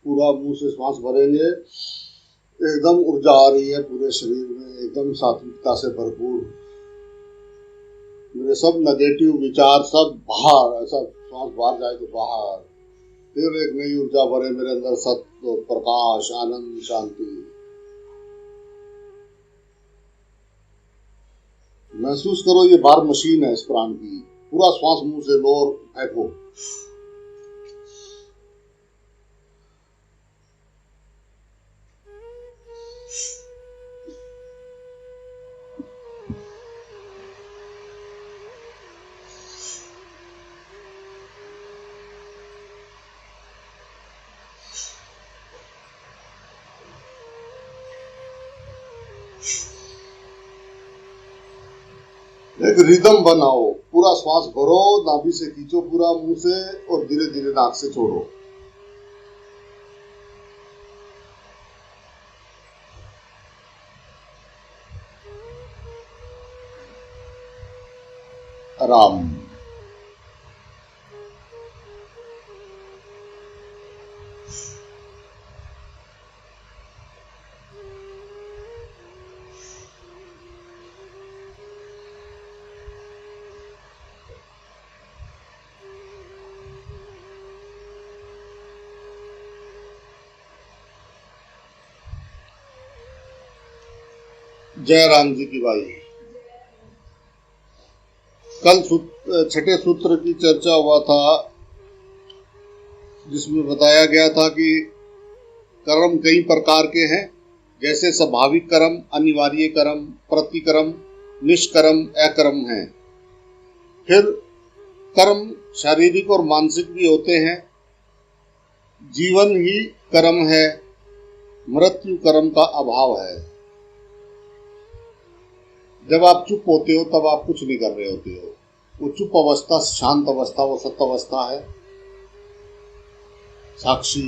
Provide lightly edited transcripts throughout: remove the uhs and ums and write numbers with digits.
पूरा मुंह से श्वास भरेंगे, एकदम ऊर्जा आ रही है पूरे शरीर में, एकदम सात्विकता से भरपूर। मेरे सब नेगेटिव विचार सब बाहर, ऐसा श्वास बाहर जाए तो बाहर, फिर एक नई ऊर्जा भरे मेरे अंदर, सत्य, प्रकाश, आनंद, शांति। महसूस करो ये बार मशीन है इस प्राण की। पूरा श्वास मुंह से लो और फेंको। एक रिदम बनाओ, पूरा श्वास भरो, नाभि से खींचो पूरा मुंह से, और धीरे धीरे नाक से छोड़ो। आराम। जय राम जी की बाई। कल छठे सूत्र की चर्चा हुआ था, जिसमें बताया गया था कि कर्म कई प्रकार के हैं, जैसे स्वाभाविक कर्म, अनिवार्य कर्म, प्रतिकर्म, निष्कर्म, अकर्म हैं। फिर कर्म शारीरिक और मानसिक भी होते हैं। जीवन ही कर्म है, मृत्यु कर्म का अभाव है। जब आप चुप होते हो तब आप कुछ नहीं कर रहे होते हो। वो चुप अवस्था, शांत अवस्था, वो सत्य अवस्था है, साक्षी।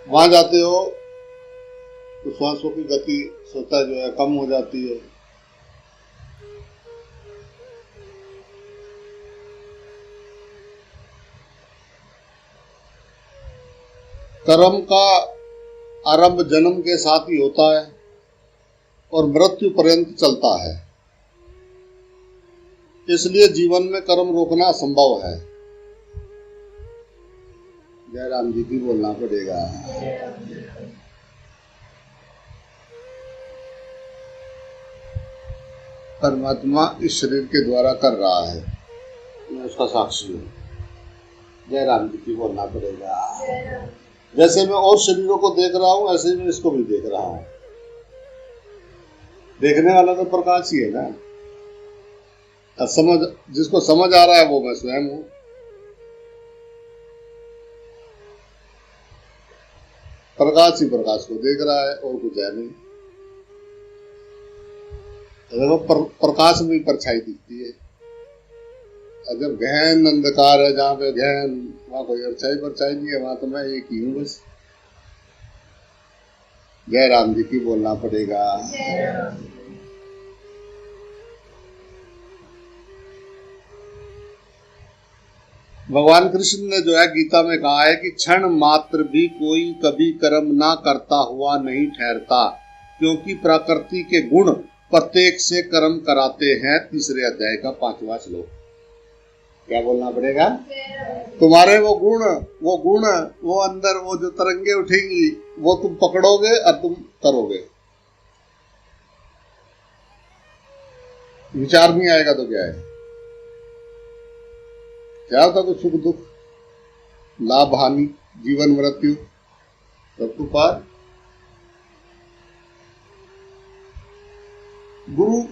वहां जाते हो तो श्वासों की गति स्वतः जो है कम हो जाती है। कर्म का आरंभ जन्म के साथ ही होता है और मृत्यु पर्यंत चलता है, इसलिए जीवन में कर्म रोकना असंभव है। जय राम जी की बोलना पड़ेगा। परमात्मा इस शरीर के द्वारा कर रहा है, मैं उसका साक्षी हूँ। जय राम जी की बोलना पड़ेगा। जैसे मैं और शरीरों को देख रहा हूँ, ऐसे ही मैं इसको भी देख रहा हूँ। देखने वाला तो प्रकाश ही है ना। जिसको समझ आ रहा है वो मैं स्वयं हूँ। प्रकाश ही प्रकाश को देख रहा है, और कुछ है नहीं। देखो प्रकाश में परछाई दिखती है। जब गहन अंधकार है, जहाँ पे गहन, वहां कोई परछाई नहीं है, वहां तो मैं एक ही हूँ बस। जय राम जी की बोलना पड़ेगा। भगवान कृष्ण ने जो है गीता में कहा है कि क्षण मात्र भी कोई कभी कर्म ना करता हुआ नहीं ठहरता, क्योंकि प्रकृति के गुण प्रत्येक से कर्म कराते हैं। तीसरे अध्याय का 5वां श्लोक। क्या बोलना पड़ेगा? तुम्हारे वो गुण, वो अंदर वो जो तरंगे उठेंगी, वो तुम पकड़ोगे और तुम करोगे। विचार नहीं आएगा तो क्या है? क्या होता? तो सुख दुख, लाभ हानि, जीवन मृत्यु, सब तो पार। गुरु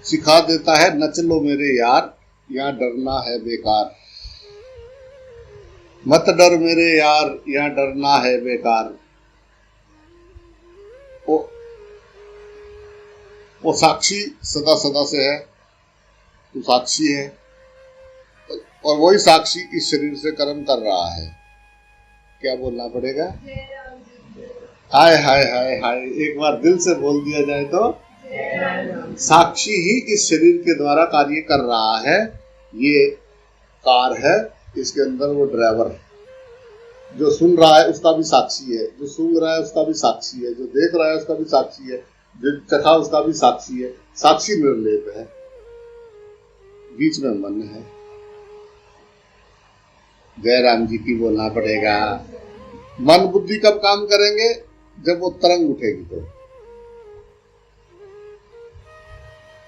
सिखा देता है, न चलो मेरे यार, यहाँ डरना है बेकार। मत डर मेरे यार, यहाँ डरना है बेकार। वो साक्षी सदा सदा से है, तो साक्षी है, और वही साक्षी इस शरीर से कर्म कर रहा है। क्या बोलना पड़ेगा? हाय हाय हाय हाय। एक बार दिल से बोल दिया जाए तो साक्षी ही इस शरीर के द्वारा कार्य कर रहा है। ये कार है, इसके अंदर वो ड्राइवर है। जो सुन रहा है उसका भी साक्षी है, जो सूंघ रहा है उसका भी साक्षी है, जो देख रहा है उसका भी साक्षी है, जो चखा उसका भी साक्षी है। साक्षी निर्लेप है, बीच में मन है। जय राम जी की बोलना पड़ेगा। मन बुद्धि कब काम करेंगे? जब वो तरंग उठेगी। तो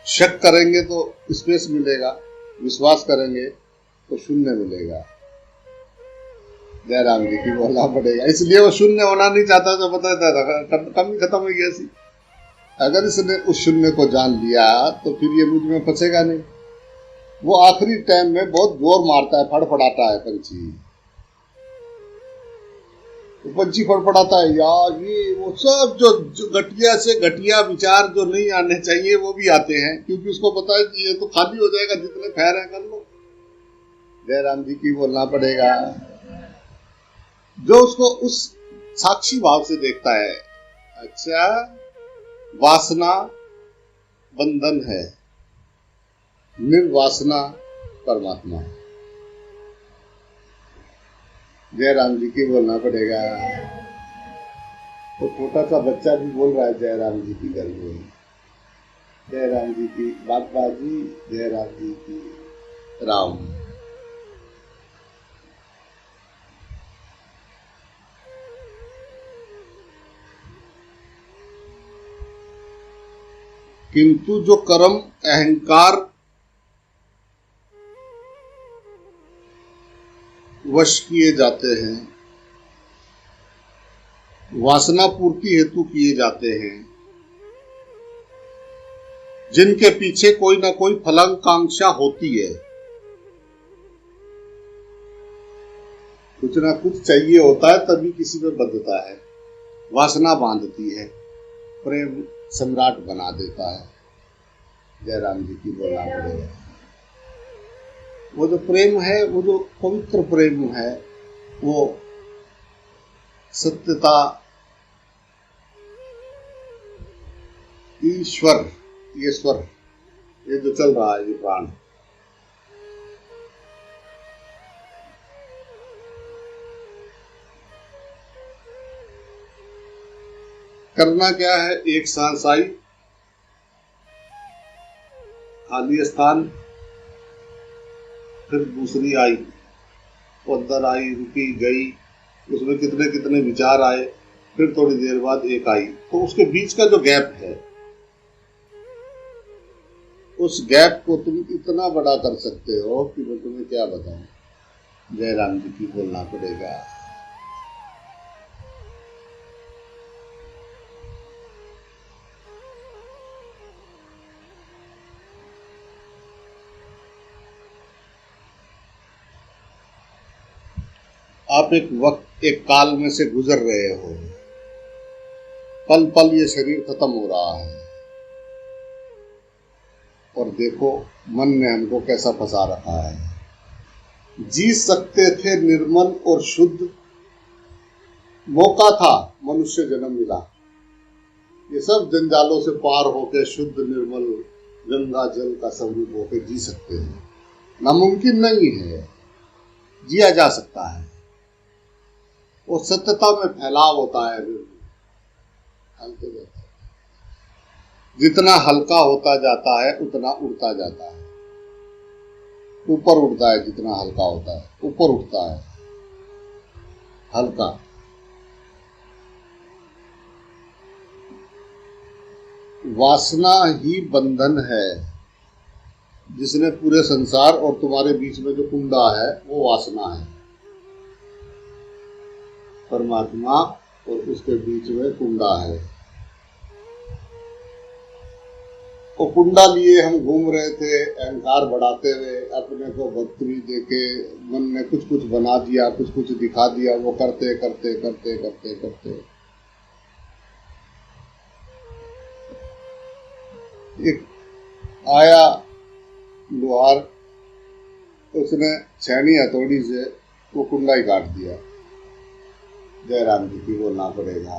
शक करेंगे तो स्पेस मिलेगा, विश्वास करेंगे तो शून्य मिलेगा। जय राम जी की बोलना पड़ेगा। इसलिए वो शून्य होना नहीं चाहता, जो बताता था कमी खत्म हो गई ऐसी। अगर इसने उस शून्य को जान लिया तो फिर ये मुझ में फंसेगा नहीं। वो आखिरी टाइम में बहुत जोर मारता है, फड़फड़ाता है पंछी। तो पंछी फड़फड़ाता है यार, ये वो सब जो घटिया से घटिया विचार जो नहीं आने चाहिए वो भी आते हैं, क्योंकि उसको पता है कि ये तो खाली हो जाएगा, जितने खैर है कर लो। जय राम जी की बोलना पड़ेगा। जो उसको उस साक्षी भाव से देखता है, अच्छा वासना बंधन है, निर्वासना परमात्मा। जय राम जी की बोलना पड़ेगा। तो छोटा सा बच्चा भी बोल रहा है जय राम जी की घर में। जय राम जी की बाबा जी, जय राम जी की राम। किंतु जो कर्म अहंकार वश किए जाते हैं, वासना पूर्ति हेतु किए जाते हैं, जिनके पीछे कोई ना कोई फलाकांक्षा होती है, कुछ ना कुछ चाहिए होता है, तभी किसी में बंधता है। वासना बांधती है, प्रेम सम्राट बना देता है। जय राम जी की बोलना पड़ेगा। वो जो प्रेम है, वो जो पवित्र प्रेम है, वो सत्यता, ईश्वर, ये स्वर, ये जो चल रहा है, ये प्राण। करना क्या है? एक सांस आई, खाली स्थान, फिर दूसरी आई, वो अंदर आई, रुकी, गई, उसमें कितने कितने विचार आए, फिर थोड़ी देर बाद एक आई। तो उसके बीच का जो गैप है, उस गैप को तुम इतना बड़ा कर सकते हो कि मैं तुम्हें क्या बताऊं। जय राम जी की बोलना पड़ेगा। आप एक काल में से गुजर रहे हो, पल पल ये शरीर खत्म हो रहा है, और देखो मन ने हमको कैसा फंसा रखा है। जी सकते थे निर्मल और शुद्ध, मौका था मनुष्य जन्म मिला। ये सब जंजालों से पार होकर शुद्ध निर्मल गंगा जल का स्वरूप होकर जी सकते हैं। नामुमकिन नहीं है, जिया जा सकता है। वो सत्यता में फैलाव होता है, हल्के जाता है। जितना हल्का होता जाता है उतना उड़ता जाता है, ऊपर उड़ता है। जितना हल्का होता है ऊपर उठता है, हल्का। वासना ही बंधन है, जिसने पूरे संसार और तुम्हारे बीच में जो कुंडा है वो वासना है। परमात्मा और उसके बीच में कुंडा है। वो कुंडा लिए हम घूम रहे थे, अहंकार बढ़ाते हुए, अपने को भक्ति देके मन में कुछ कुछ बना दिया, कुछ कुछ दिखा दिया। वो करते करते करते करते करते एक आया लोहार, उसने छेनी हथौड़ी से वो कुंडा ही काट दिया। जय राम जी की बोलना पड़ेगा।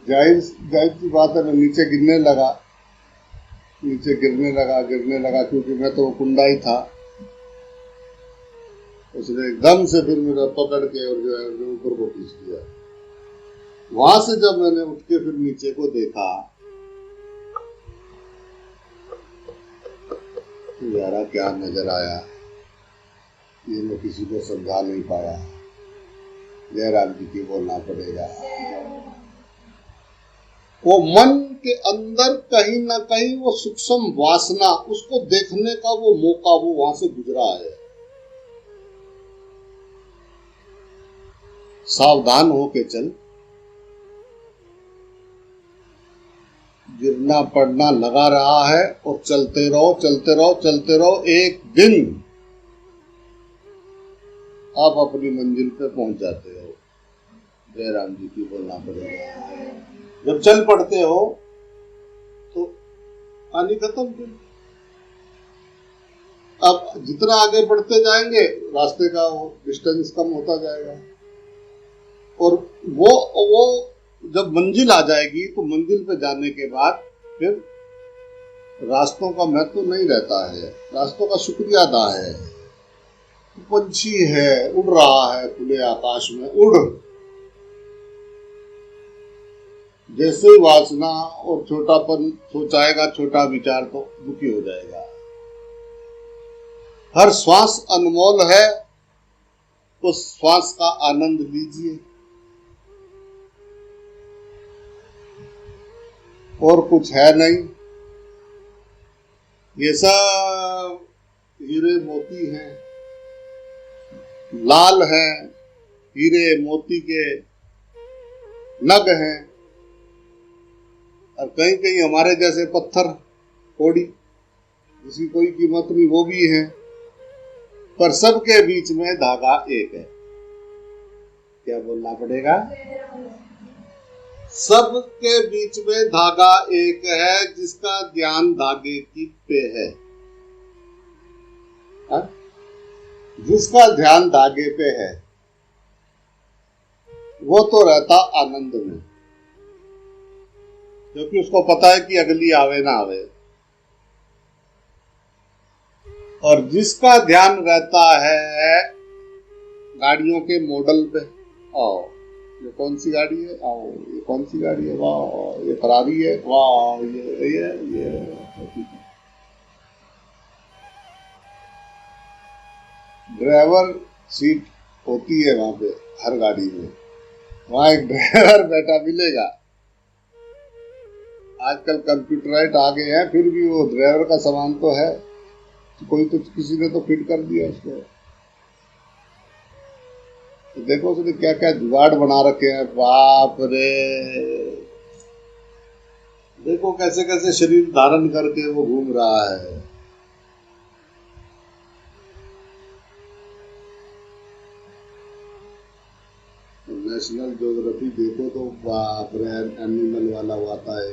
जाहिर सी बात है, मैं नीचे गिरने लगा, नीचे गिरने लगा, क्योंकि मैं तो वो कुंडा ही था। उसने एकदम से फिर मेरा पकड़ के और जो है ऊपर को खींच दिया। वहां से जब मैंने उठ के फिर नीचे को देखा तो यारा क्या नजर आया ये मैं किसी को समझा नहीं पाया। जयराम जी की बोलना पड़ेगा। वो मन के अंदर कहीं ना कहीं वो सूक्ष्म वासना, उसको देखने का वो मौका वो वहां से गुजरा है। सावधान होके चल, गिरना पड़ना लगा रहा है और चलते रहो चलते रहो चलते रहो। एक दिन आप अपनी मंजिल पे पहुंच जाते हो। जयराम जी की बोलना पड़ेगा। जब चल पड़ते हो तो कहानी खत्म। फिर अब जितना आगे बढ़ते जाएंगे रास्ते का वो डिस्टेंस कम होता जाएगा और वो जब मंजिल आ जाएगी तो मंजिल पे जाने के बाद फिर रास्तों का महत्व तो नहीं रहता है, रास्तों का शुक्रिया अदा है। पंछी है, उड़ रहा है खुले आकाश में, उड़। जैसे ही वासना और छोटापन सोचाएगा, छोटा विचार, तो दुखी हो जाएगा। हर श्वास अनमोल है, उस श्वास का आनंद लीजिए। और कुछ है नहीं, ये सब हीरे मोती हैं, लाल हैं, हीरे मोती के नग हैं, और कहीं कहीं हमारे जैसे पत्थर कोड़ी जिसकी कोई कीमत नहीं वो भी है, पर सबके बीच में धागा एक है। क्या बोलना पड़ेगा? सबके बीच में धागा एक है, जिसका ध्यान धागे की पे है। हा? जिसका ध्यान धागे पे है वो तो रहता आनंद में, क्योंकि उसको पता है कि अगली आवे ना आवे। और जिसका ध्यान रहता है गाड़ियों के मॉडल पे, आओ ये कौन सी गाड़ी है, आओ ये कौन सी गाड़ी है, वाह ये फरारी है, वाह ये ड्राइवर सीट होती है वहां पे हर गाड़ी में, वहां एक ड्राइवर बैठा मिलेगा। आजकल कंप्यूटराइज आ गए हैं, फिर भी वो ड्राइवर का सामान तो है, कोई तो किसी ने तो फिट कर दिया उसको। तो देखो उसने क्या क्या जुगाड़ बना रखे हैं, बाप रे। देखो कैसे कैसे शरीर धारण करके वो घूम रहा है। नेशनल ज्योग्राफी देखो तो बाप रे, एनिमल वाला वो आता है,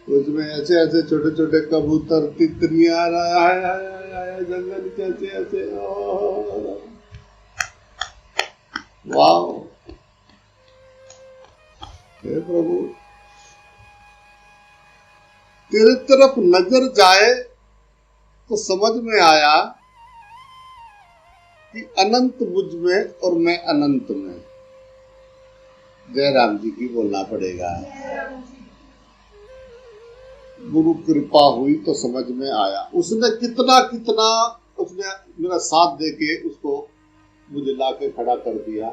उसमें ऐसे ऐसे छोटे छोटे कबूतर, तितलियां, जंगल के ऐसे ऐसे, वाह हे प्रभु। तेरे तरफ नजर जाए तो समझ में आया कि अनंत मुझ में और मैं अनंत में। जयराम जी की बोलना पड़ेगा। गुरु कृपा हुई तो समझ में आया। उसने कितना कितना उसने मेरा साथ देके उसको मुझे लाके खड़ा कर दिया।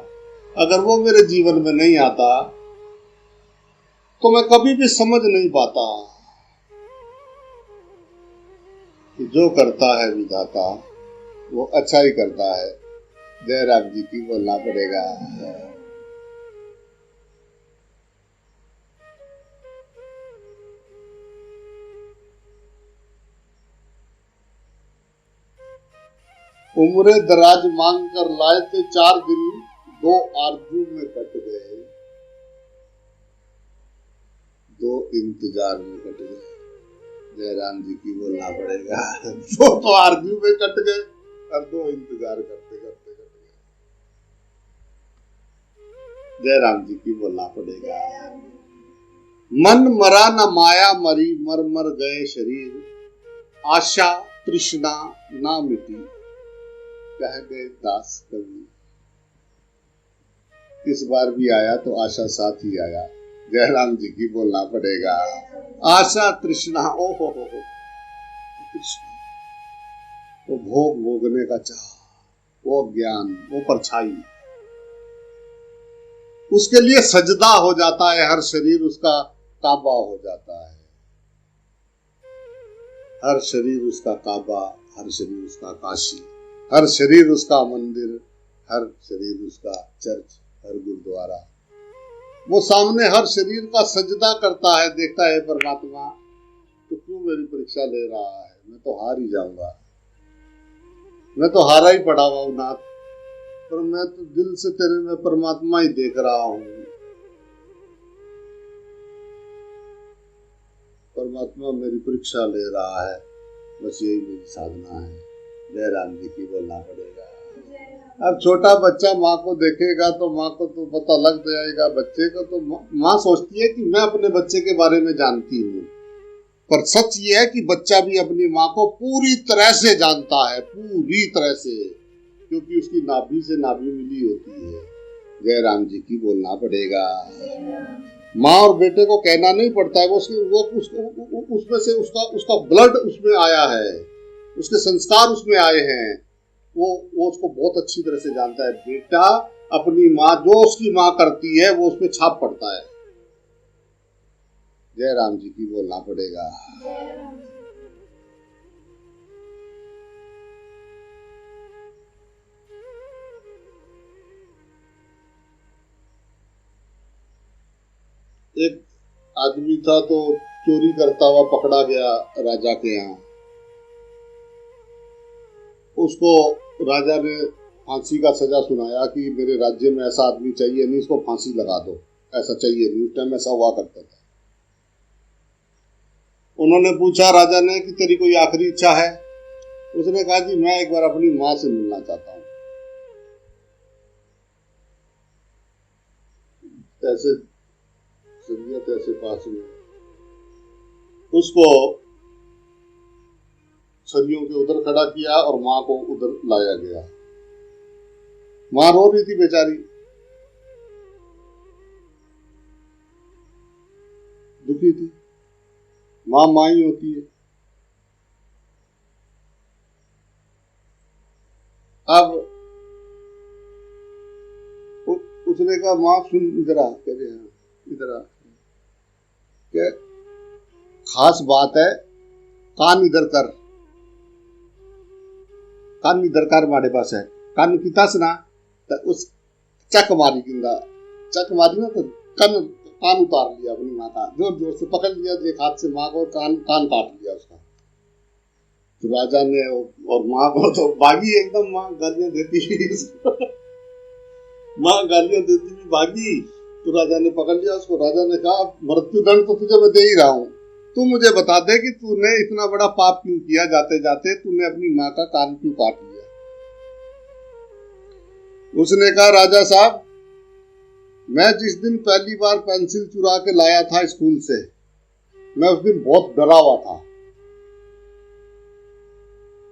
अगर वो मेरे जीवन में नहीं आता तो मैं कभी भी समझ नहीं पाता कि जो करता है विधाता वो अच्छा ही करता है। जयराम जी की बोलना पड़ेगा। उम्र दराज मांग कर लाए थे 4 दिन, 2 आरजू में कट गए, 2 इंतजार में कट गए। जयराम जी की बोलना पड़ेगा। 2 तो आरजू में कट गए और 2 इंतजार करते करते कट गए। जयराम जी की बोलना पड़ेगा। मन मरा न माया मरी, मर मर गए शरीर, आशा तृष्णा ना मिटी, कह गए दास कवि, इस बार भी आया तो आशा साथ ही आया। जयराम जी की बोलना पड़ेगा। आशा तृष्णा, ओ हो तृष्णा, वो भोग भोगने का चाह, वो ज्ञान, वो परछाई, उसके लिए सजदा हो जाता है, हर शरीर उसका काबा हो जाता है। हर शरीर उसका काबा, हर शरीर उसका काशी, हर शरीर उसका मंदिर, हर शरीर उसका चर्च, हर गुरुद्वारा। वो सामने हर शरीर का सजदा करता है, देखता है परमात्मा तो क्यों मेरी परीक्षा ले रहा है, मैं तो हार ही जाऊंगा, मैं तो हारा ही पड़ा हुआ हूं नाथ, पर मैं तो दिल से तेरे में परमात्मा ही देख रहा हूं। परमात्मा मेरी परीक्षा ले रहा है, बस यही मेरी साधना है। जयराम जी की बोलना पड़ेगा। अब छोटा बच्चा माँ को देखेगा तो माँ को तो पता लग जाएगा, बच्चे को तो माँ सोचती है कि मैं अपने बच्चे के बारे में जानती हूँ, पर सच ये है कि बच्चा भी अपनी माँ को पूरी तरह से जानता है, पूरी तरह से, क्योंकि उसकी नाभि से नाभि मिली होती है। जयराम जी की बोलना पड़ेगा। माँ और बेटे को कहना नहीं पड़ता है, वो उसमें से उसका ब्लड उसमें आया है, उसके संस्कार उसमें आए हैं, वो उसको बहुत अच्छी तरह से जानता है। बेटा अपनी माँ जो उसकी माँ करती है वो उसमें छाप पड़ता है। जयराम जी की बोलना पड़ेगा। एक आदमी था तो चोरी करता हुआ पकड़ा गया राजा के यहाँ। उसको राजा ने फांसी का सजा सुनाया कि मेरे राज्य में ऐसा आदमी चाहिए नहीं, इसको फांसी लगा दो, ऐसा चाहिए नहीं। उस टाइम ऐसा हुआ करता था। उन्होंने पूछा राजा ने कि तेरी कोई आखिरी इच्छा है? उसने कहा जी मैं एक बार अपनी माँ से मिलना चाहता हूँ। ऐसे शरीयत ऐसे पास में उसको सरियों के उधर खड़ा किया और माँ को उधर लाया गया। माँ रो रही थी बेचारी, दुखी थी। माँ माँ ही होती है। अब उसने कहा माँ सुन इधर आ, कह रहे हैं इधर आ, क्या खास बात है, कान इधर कर, कान इधर कर, हमारे पास है कान की तस ना, तो उस चक मारी गिंदा, चक मारी ना तो कान उतार लिया अपनी माँ का, जोर जोर से पकड़ लिया एक हाथ से माँ को, कान काट लिया उसका। तो राजा ने और माँ को तो भागी एकदम, माँ गालियां देती हुई माँ गालियां देती हुई भागी। तो राजा ने पकड़ लिया उसको। राजा ने कहा मृत्युदंड तो तुझे मैं दे ही रहा हूँ, तू मुझे बता दे कि तूने इतना बड़ा पाप क्यों किया, जाते जाते तूने अपनी माँ का कान क्यों काट लिया। उसने कहा राजा साहब मैं जिस दिन पहली बार पेंसिल चुरा के लाया था स्कूल से, मैं उस दिन बहुत डरा हुआ था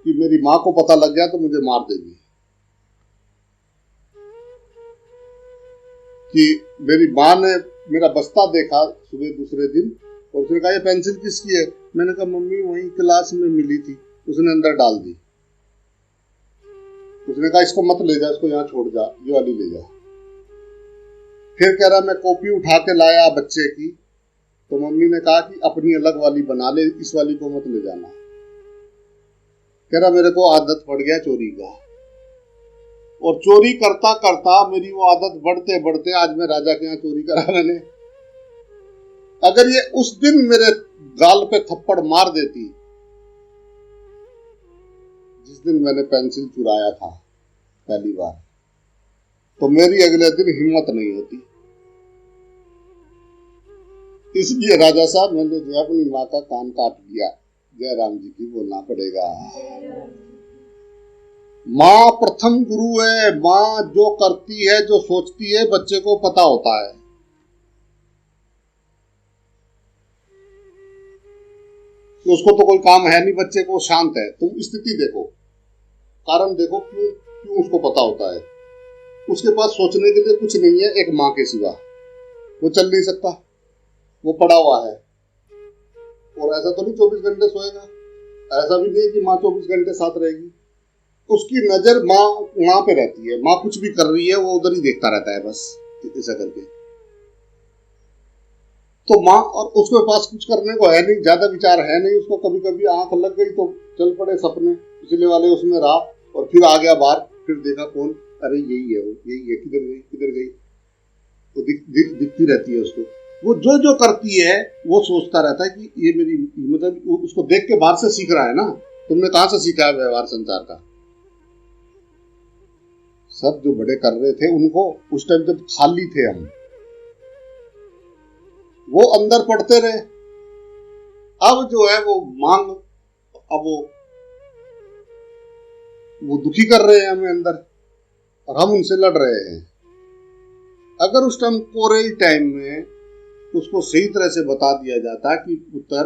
कि मेरी माँ को पता लग गया तो मुझे मार देगी। कि मेरी माँ ने मेरा बस्ता देखा सुबह दूसरे दिन और उसने कहा ये पेंसिल किसकी है? मैंने कहा मम्मी वही क्लास में मिली थी। उसने अंदर डाल दी। उसने कहा इसको मत ले जा, इसको यहाँ छोड़ जा, ये वाली ले जा। फिर कह रहा मैं कॉपी उठा के लाया बच्चे की, तो मम्मी ने कहा कि अपनी अलग वाली बना ले, इस वाली को मत ले जाना। कह रहा मेरे को आदत पड़ गया चोरी का, और चोरी करता करता मेरी वो आदत बढ़ते बढ़ते आज मैं राजा के यहाँ चोरी करा मैंने। अगर ये उस दिन मेरे गाल पे थप्पड़ मार देती जिस दिन मैंने पेंसिल चुराया था पहली बार, तो मेरी अगले दिन हिम्मत नहीं होती। इसलिए राजा साहब मैंने जो अपनी माँ का कान काट दिया। जयराम जी की बोलना पड़ेगा। माँ प्रथम गुरु है। माँ जो करती है जो सोचती है बच्चे को पता होता है। तो उसको तो कोई काम है नहीं, बच्चे को शांत है। तुम स्थिति देखो, कारण देखो क्यों क्यों उसको पता होता है? उसके पास सोचने के लिए कुछ नहीं है एक माँ के सिवा। वो चल नहीं सकता, वो पड़ा हुआ है। और ऐसा तो नहीं 24 घंटे सोएगा, ऐसा भी नहीं है कि माँ 24 घंटे साथ रहेगी। उसकी नजर माँ पे रहती है, माँ कुछ भी कर रही है वो उधर ही देखता रहता है बस, ऐसा करके। तो माँ, और उसके पास कुछ करने को है नहीं, ज्यादा विचार है नहीं उसको। कभी कभी आंख लग गई तो चल पड़े सपने, पिछले वाले उसमें रहा और फिर आ गया बाहर, फिर देखा कौन, अरे यही है वो, यही है, किधर गई किधर गई, वो दिखती रहती है उसको। वो जो जो करती है वो सोचता रहता है कि ये मेरी, मतलब उसको देख के बाहर से सीख रहा है ना। तुमने कहां से सीखा है व्यवहार संचार का? सब जो बड़े कर रहे थे उनको, उस टाइम जब खाली थे हम, वो अंदर पढ़ते रहे। अब जो है वो मांग, अब वो दुखी कर रहे हैं हमें अंदर और हम उनसे लड़ रहे हैं। अगर उस टाइम कोरे टाइम में उसको सही तरह से बता दिया जाता कि पुत्र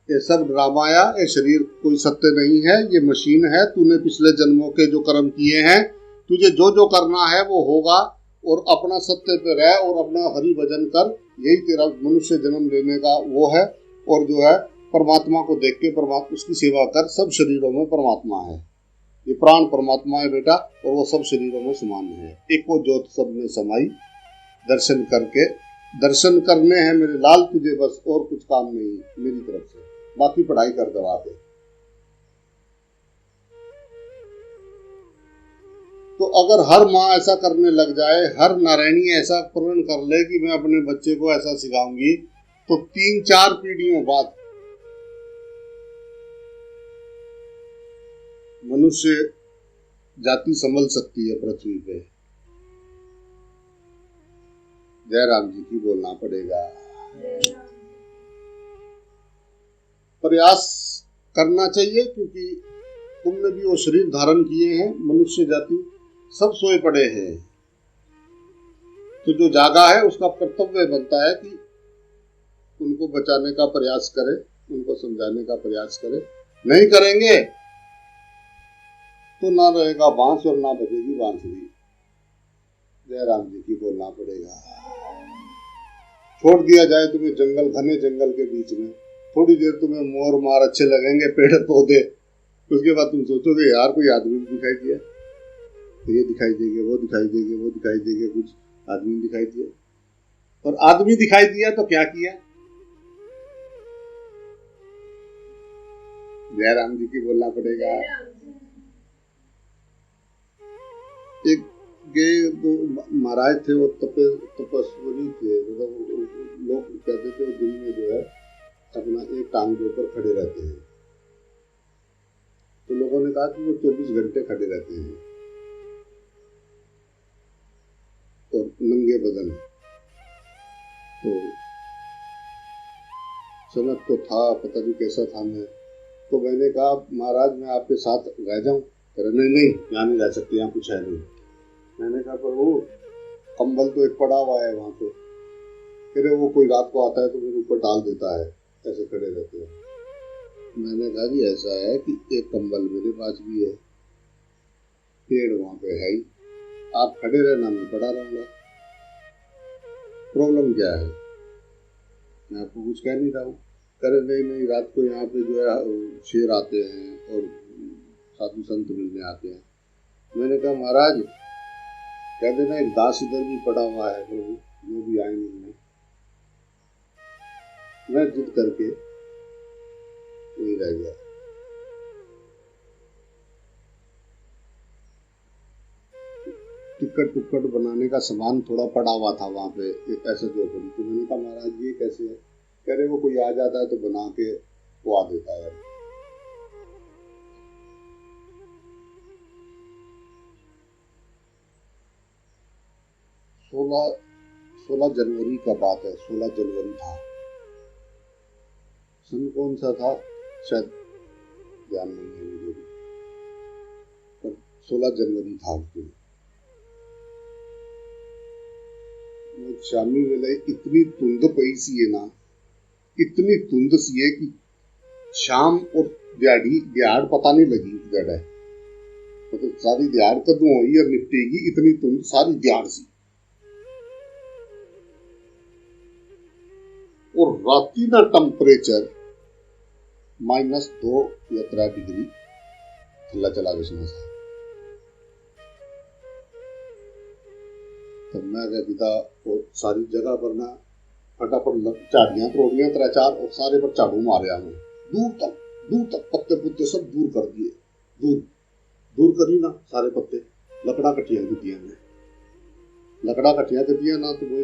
ये सब ड्रामाया, ये शरीर कोई सत्य नहीं है, ये मशीन है, तूने पिछले जन्मों के जो कर्म किए हैं, तुझे जो जो करना है वो होगा, और अपना सत्य पे रह और अपना हरि भजन कर, यही तेरा मनुष्य जन्म लेने का वो है। और जो है परमात्मा को देख के परमात्मा उसकी सेवा कर, सब शरीरों में परमात्मा है, ये प्राण परमात्मा है बेटा, और वो सब शरीरों में समान है, एक वो ज्योत सब में समाई, दर्शन करके, दर्शन करने हैं मेरे लाल तुझे बस, और कुछ काम नहीं मेरी तरफ से, बाकी पढ़ाई कर दवा के। तो अगर हर माँ ऐसा करने लग जाए, हर नारायणी ऐसा प्रण कर ले कि मैं अपने बच्चे को ऐसा सिखाऊंगी, तो 3-4 पीढ़ियों बाद मनुष्य जाति संभल सकती है पृथ्वी पे। जय राम जी की बोलना पड़ेगा। प्रयास करना चाहिए, क्योंकि तुमने भी वो शरीर धारण किए हैं, मनुष्य जाति सब सोए पड़े हैं। तो जो जागा है उसका कर्तव्य बनता है कि उनको बचाने का प्रयास करे, उनको समझाने का प्रयास करे। नहीं करेंगे तो ना रहेगा बांस और ना बजेगी बांसुरी। जय राम जी की बोलना पड़ेगा। छोड़ दिया जाए तुम्हें जंगल, घने जंगल के बीच में, थोड़ी देर तुम्हें मोर मार अच्छे लगेंगे, पेड़ पौधे, उसके बाद तुम सोचोगे यार कोई आदमी दिखाई दिया, तो ये दिखाई देंगे, वो दिखाई देंगे, वो दिखाई देंगे, कुछ आदमी दिखाई दिया। और आदमी दिखाई दिया तो क्या किया? जय राम जी की बोलना पड़ेगा। एक गए दो महाराज थे, वो तपस्वी थे, मतलब लोग कहते थे वो दिन में जो है अपना एक टांग के ऊपर खड़े रहते हैं। तो लोगों ने कहा कि वो 24 घंटे खड़े रहते हैं और नंगे बदन। तो सनक तो था, पता नहीं कैसा था मैं। तो मैंने कहा महाराज मैं आपके साथ रह जाऊं? कह रहे नहीं नहीं, यहाँ नहीं रह सकते, यहाँ कुछ है नहीं। मैंने कहा प्रभु कंबल तो एक पड़ा हुआ है वहां पे। कह रहे वो कोई रात को आता है तो मेरे ऊपर डाल देता है, ऐसे खड़े रहते हैं। मैंने कहा जी ऐसा है कि एक कंबल मेरे पास भी है, पेड़ वहां पे है ही, आप खड़े रहना, मैं पड़ा रहूंगा, प्रॉब्लम क्या है? मैं आपको कुछ कह नहीं रहा हूँ। करे नहीं नहीं, रात को यहाँ पे जो है शेर आते हैं और साधु संत मिलने आते हैं। मैंने कहा महाराज कह देना एक दास इधर भी पड़ा हुआ है प्रभु, जो भी आए मिलने। मैं जिद करके वही रह गया। टिकट टुकट बनाने का सामान थोड़ा पड़ा हुआ था वहां पे, ऐसे झोपड़ी। तो मैंने कहा महाराज ये कैसे है? कह रहे वो कोई आ जाता है तो बना के वो आ देता है। 16 जनवरी का बात है, 16 जनवरी था। सन कौन सा था शायद ध्यान नहीं है मुझे भी, पर 16 जनवरी था उस दिन। शामी वेले इतनी धुंध पई सी है ना, इतनी धुंध सी है कि शाम और दिहाड़ पता नहीं लगी जड़ है। मतलब सारी दिहाड़ कदों होई और निपटेगी, इतनी धुंध सारी दिहाड़ सी। और राती का टेंपरेचर -2 या 3 डिग्री थल्ला चला गया सा। तो मैं क्या किया, वो सारी जगह पर ना फटाफट झाड़ियां तोड़ियां 3-4 और सारे पर झाड़ू मारे मैं, दूर तक पत्ते पुत्ते सब दूर कर दिए, दूर करी ना सारे पत्ते। लकड़ा कट्ठियां की दिया मैं, लकड़ा कट्ठियां कर दिया ना, तो वो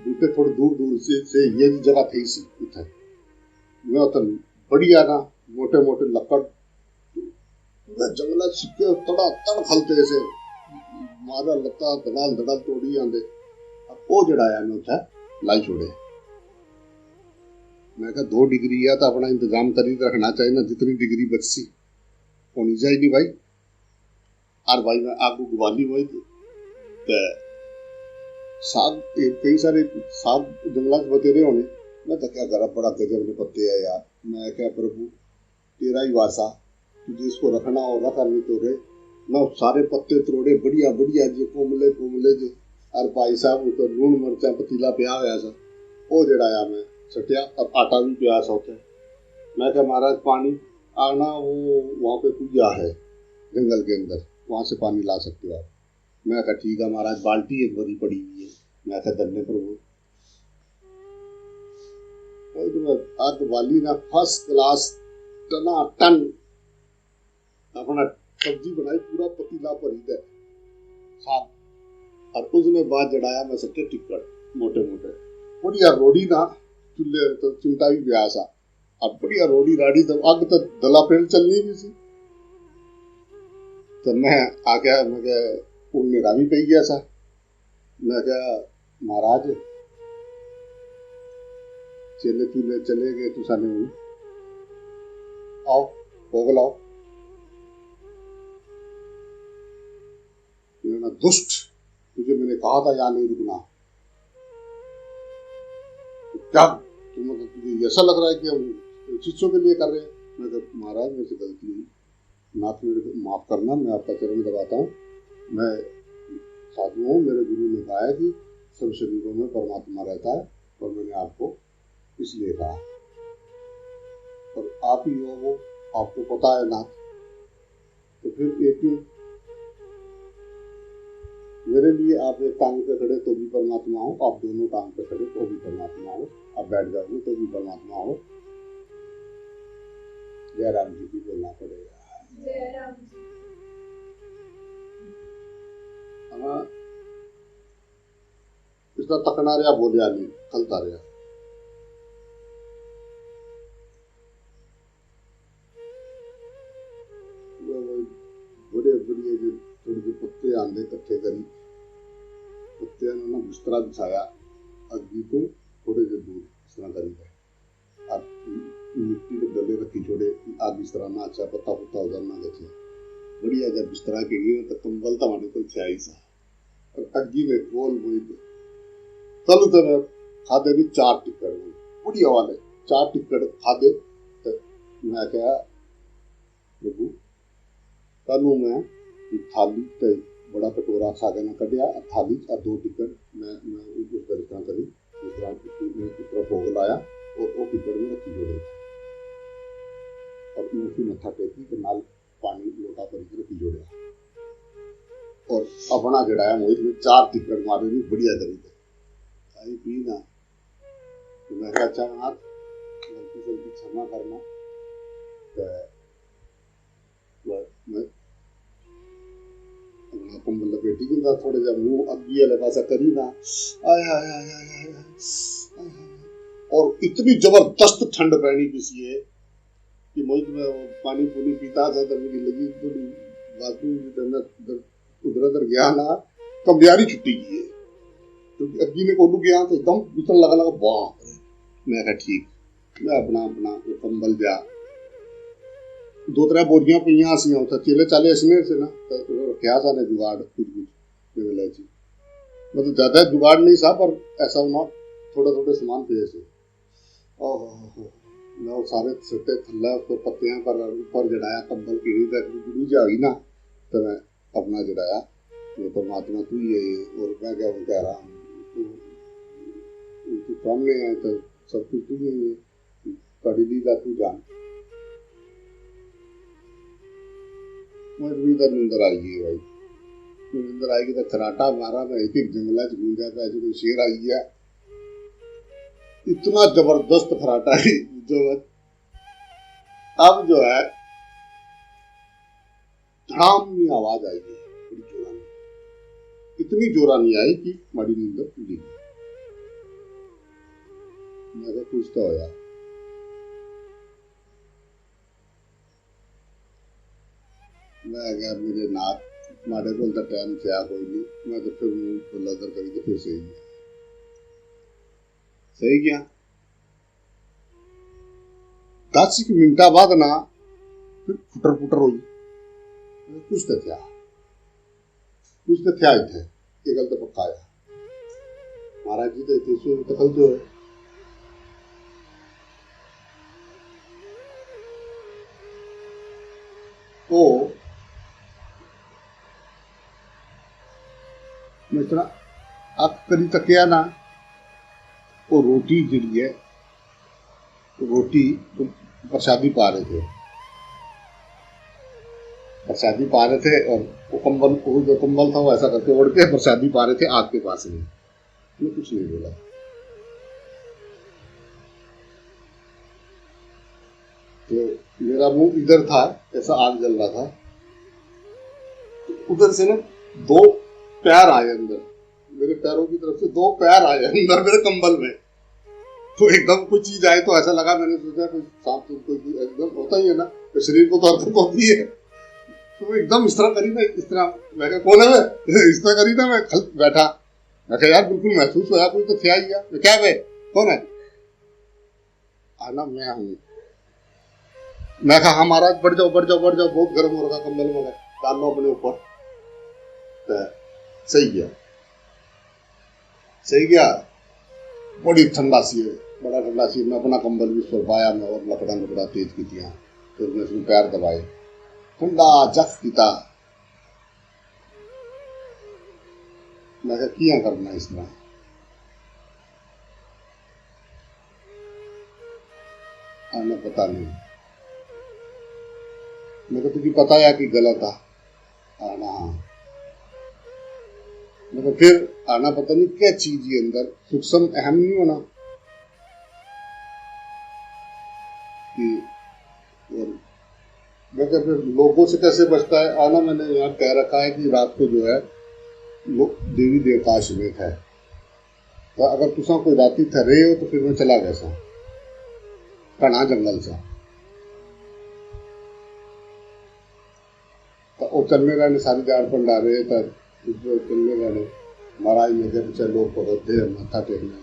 बूटे थोड़े दूर से ये जगह थी सी उठे मैं उतर बढ़िया ना मोटे मोटे लकड़ जंगल छिके तड़ा तड़ खलते से मारा लत्ता धड़ाल तोड़ी आंदे। अब वो जड़ाया मैं उठा लाई छोड़े। मैं कहा 2 डिग्री है तो अपना इंतजाम करी रखना चाहिए ना, जितनी डिग्री बचसी होनी चाहिए नहीं भाई। और भाई मैं आपको गुवाली हुई साग कई सारे साग जंगलात बतेरे होने। मैं तो क्या करा, बड़ा गजब ने पत्ते है यार। मैं क्या प्रभु तेरा ही वासा, तुझे इसको रखना और रखा नहीं तो रे। मैं सारे पत्ते तोड़े बढ़िया बढ़िया जी कोमले जी। और भाई साहब तो लूण मिर्चा पतीला पिया हुआ सा वो जड़ाया मैं सटिया। अब आटा भी पिया सा होता है। मैं क्या महाराज पानी आना वो वहाँ पे कुआ है जंगल के अंदर, वहाँ से पानी ला सकते हो आप। मैं कहा ठीक है महाराज, बाल्टी एक बड़ी पड़ी हुई है। मैं कहा धन्य प्रभु। आज वाली ना फर्स्ट क्लास टनाटन अपना सब्जी बनाई, पूरा पतीला भरी दे साग। और उसने बाद जड़ाया मैं सबके टिक्कट मोटे मोटे बढ़िया रोड़ी ना चूल्हे तो चिमटा भी गया सा। अब बढ़िया रोड़ी राड़ी तो अग तो दला पेड़ चलनी भी सी। तो मैं आ गया, मैं क्या मेरा भी पी गया सा। मैं क्या महाराज चेले चूल्हे चले गए तुसा ने आओ भोग लाओ। मैंने दुष्ट, तुझे मैंने कहा था यहाँ नहीं रुकना। तो क्या तुझे ऐसा लग रहा है कि हम शिष्यों के लिए कर रहे हैं? मैं कहा महाराज मेरे से गलती हुई, नाथ मेरे को माफ करना, मैं आपका चरण दबाता हूँ। मैं साधु हूँ, मेरे गुरु ने कहा है कि सब शरीरों में परमात्मा रहता है और मैंने आपको इसलिए कहा, और आप ही हो वो, आपको पता है नाथ। तो फिर एक मेरे लिए आप एक टांग पे खड़े तो भी परमात्मा हो, आप दोनों टांग पे खड़े तो भी परमात्मा हो, आप बैठ जाओगे तो भी परमात्मा हो। जय राम जी की बोलना पड़ेगा। जय राम जी। हमें इसका तकना रहा बोलिया नहीं, खलता रहा। बड़े बढ़िया जो थोड़े जो पत्ते आंदे इकट्ठे करी, पत्ते ने बिस्तरा बिछाया अग्नि को थोड़े जो दूर इस तरह करी है। अब मिट्टी के डले रखी छोड़े आग इस तरह ना अच्छा पत्ता पुत्ता उधर ना देखे बढ़िया। जब बिस्तरा के गए तो कंबल तो हमारे को छाई सा और अग्नि में गोल मुई चलो तो मैं खादे भी 4 टिक्कड़ बढ़िया वाले 4 टिक्कड़ खादे। तो मैं क्या प्रभु कलू में थाली ते बड़ा कटोरा सागे ने कटिया थाली और 2 टिक्कड़ मैं उस तरह करी इस तरह भोग लाया और वो टिक्कड़ में रखी जोड़े और मूर्ति मत्था टेकी तो नाल पानी लोटा पर रखी जोड़िया और अपना जड़ाया मोहित में 4 टिक्कड़ मारे भी बढ़िया करी थे आई पी ना। तो मैं कहा अच्छा हाथ गलती क्षमा करना। मैं कंबल लपेटी के बाद थोड़े जब मुंह अग्गी वाले पासा करी ना आय आय आय आय आय और इतनी जबरदस्त ठंड पैनी किसी है कि मोहित में पानी पूनी पीता था तब मेरी लगी थोड़ी बातों उधर गया ना कमजारी छुट्टी की है क्योंकि अग्गी ने कोलू गया तो एकदम भीतर लगा वाह। मैं कहा ठीक मैं अपना कंबल जा 2-3 बोरियां पईयां सी होता चेले चाले इसने से ना क्या सा ने जुगाड़ कुछ मिला जी मतलब ज्यादा जुगाड़ नहीं सा पर ऐसा होना थोड़ा सामान पे से ओहो मैं सारे सट्टे थल्ला तो पत्तियां पर ऊपर जड़ाया कंबल की गुड़ी जा हुई ना तो मैं अपना जड़ाया, ये परमात्मा तू ही है ये, और मैं क्या कह रहा हूँ, तू सामने है तो सब कुछ तू ही है, कड़ी लीला तू जान। मुझे तो निंदर आई है भाई, निंदर आएगी तो खराटा मारा, मैं एक जंगला च घूम जाता है, जो कोई शेर आई गया, इतना जबरदस्त खराटा है जो अब जो है धड़ाम आवाज आई है, बड़ी जोरानी, इतनी जोरानी आई कि बड़ी नींद खुली। मैं कुछ तो होया, मैं गया मेरे नाथ मारे को टाइम से आ कोई नहीं, मैं तो फिर मुंह खुला कर करी तो फिर सही गया, सही गया। 10 मिनटा बाद ना फिर फुटर फुटर हुई, कुछ तो क्या इतने ये गल तो पक्का आया महाराज जी, तो इतने तो कल जो है तो मैं इतना अक करी तकिया ना, वो रोटी जड़ी है, रोटी तो प्रसादी पा रहे थे, प्रसादी पा रहे थे, और वो कंबल, वो जो कंबल था वो ऐसा करके ओढ़ के प्रसादी पा रहे थे आग के पास में, मैं कुछ नहीं बोला। तो मेरा मुंह इधर था, ऐसा आग जल रहा था, उधर से ना 2 पैर आए अंदर, मेरे पैरों की तरफ से 2 पैर आए अंदर मेरे कंबल में, तो एकदम कोई चीज आए तो ऐसा लगा, मैंने सोचा कोई सांप कोई एकदम होता ही है ना, तो शरीर को तो हरकत होती है, तो एकदम इस तरह करी ना, इस तरह मैं कहा कौन है, इस तरह करी ना, मैं खल बैठा, मैं कहा यार बिल्कुल महसूस होया कोई तो क्या ही है, क्या वे कौन है, आना मैं हूँ। मैं कहा हाँ महाराज बढ़ जाओ बढ़ जाओ बढ़ जाओ, बहुत गर्म हो रहा कंबल में, डाल लो अपने ऊपर, सही गया सही गया, बड़ी ठंडा सी है, बड़ा ठंडा सी, मैं अपना कंबल भी सर पाया मैं, और लकड़ा तेज की थी, फिर मैं उसमें पैर दबाए, ठंडा जख पीता, मैं क्या करना इस तरह, आना पता नहीं, मेरे को तुझे पता है कि गलत आना, मेरे फिर आना पता नहीं क्या चीज है अंदर, सूक्ष्म अहम नहीं होना कि, मैं क्या फिर लोगों से कैसे बचता है आना, मैंने यहाँ कह रखा है कि रात को जो है देवी देवता समेत है, तो अगर तुसा कोई राती ठहरे हो तो फिर मैं चला गया सा घना जंगल सा, तो वो चलने रहने सारी जाड़ पंडारे, तो चलने रहने महाराज मेरे पीछे लोग पकड़ते हैं माथा टेकने,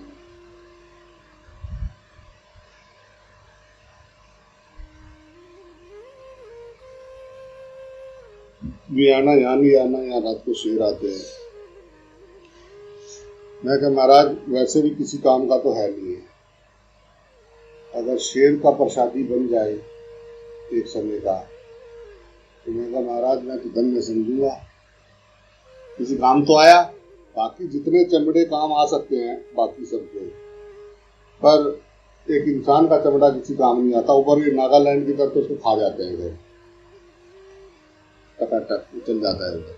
भी आना यहाँ नहीं आना, यहाँ रात को शेर आते हैं। मैं कहा महाराज वैसे भी किसी काम का तो है नहीं है, अगर शेर का प्रसादी बन जाए एक समय का, तो मैं कहा महाराज मैं तो धन्य समझूंगा, किसी काम तो आया, बाकी जितने चमड़े काम आ सकते हैं बाकी सब जो, पर एक इंसान का चमड़ा किसी काम नहीं आता, ऊपर ये नागालैंड की तरफ तो उसको खा जाते हैं इधर, टकाटक चल जाता है उधर,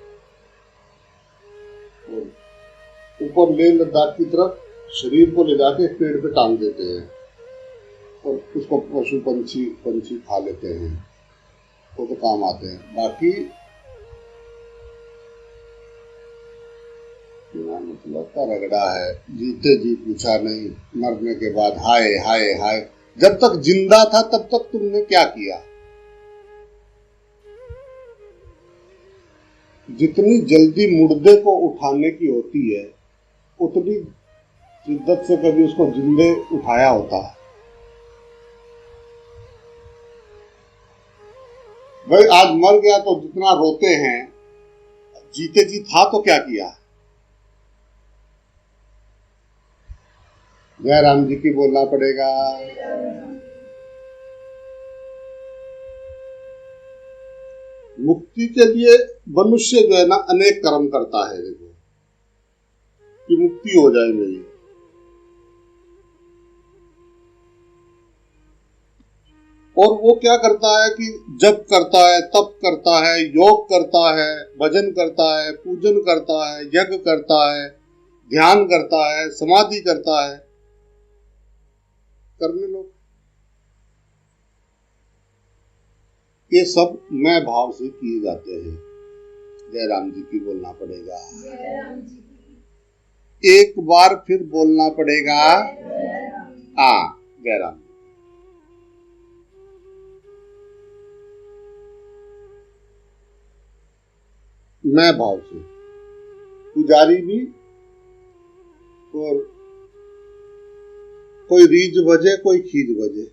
ऊपर लेह लद्दाख की तरफ शरीर को ले जाके पेड़ पे टांग देते हैं, और उसको पशु पंछी खा लेते हैं, वो तो काम आते हैं, बाकी मतलब का रगड़ा है, जीते जी पूछा नहीं, मरने के बाद हाय हाय हाय, जब तक जिंदा था तब तक तुमने क्या किया, जितनी जल्दी मुर्दे को उठाने की होती है उतनी शिद्दत से कभी उसको जिंदे उठाया होता है, भाई आज मर गया तो जितना रोते हैं, जीते जी था तो क्या किया, जय राम जी की बोलना पड़ेगा। मुक्ति के लिए मनुष्य जो है ना अनेक कर्म करता है, देखो कि मुक्ति हो जाए मेरी। और वो क्या करता है कि जप करता है, तप करता है, योग करता है, भजन करता है, पूजन करता है, यज्ञ करता है, ध्यान करता है, समाधि करता है। करने लो, ये सब मैं भाव से किए जाते हैं। जय राम जी की बोलना पड़ेगा, एक बार फिर बोलना पड़ेगा। हाँ, जय राम। मैं भाव से, पुजारी भी, और कोई रीझ बजे कोई खींच बजे,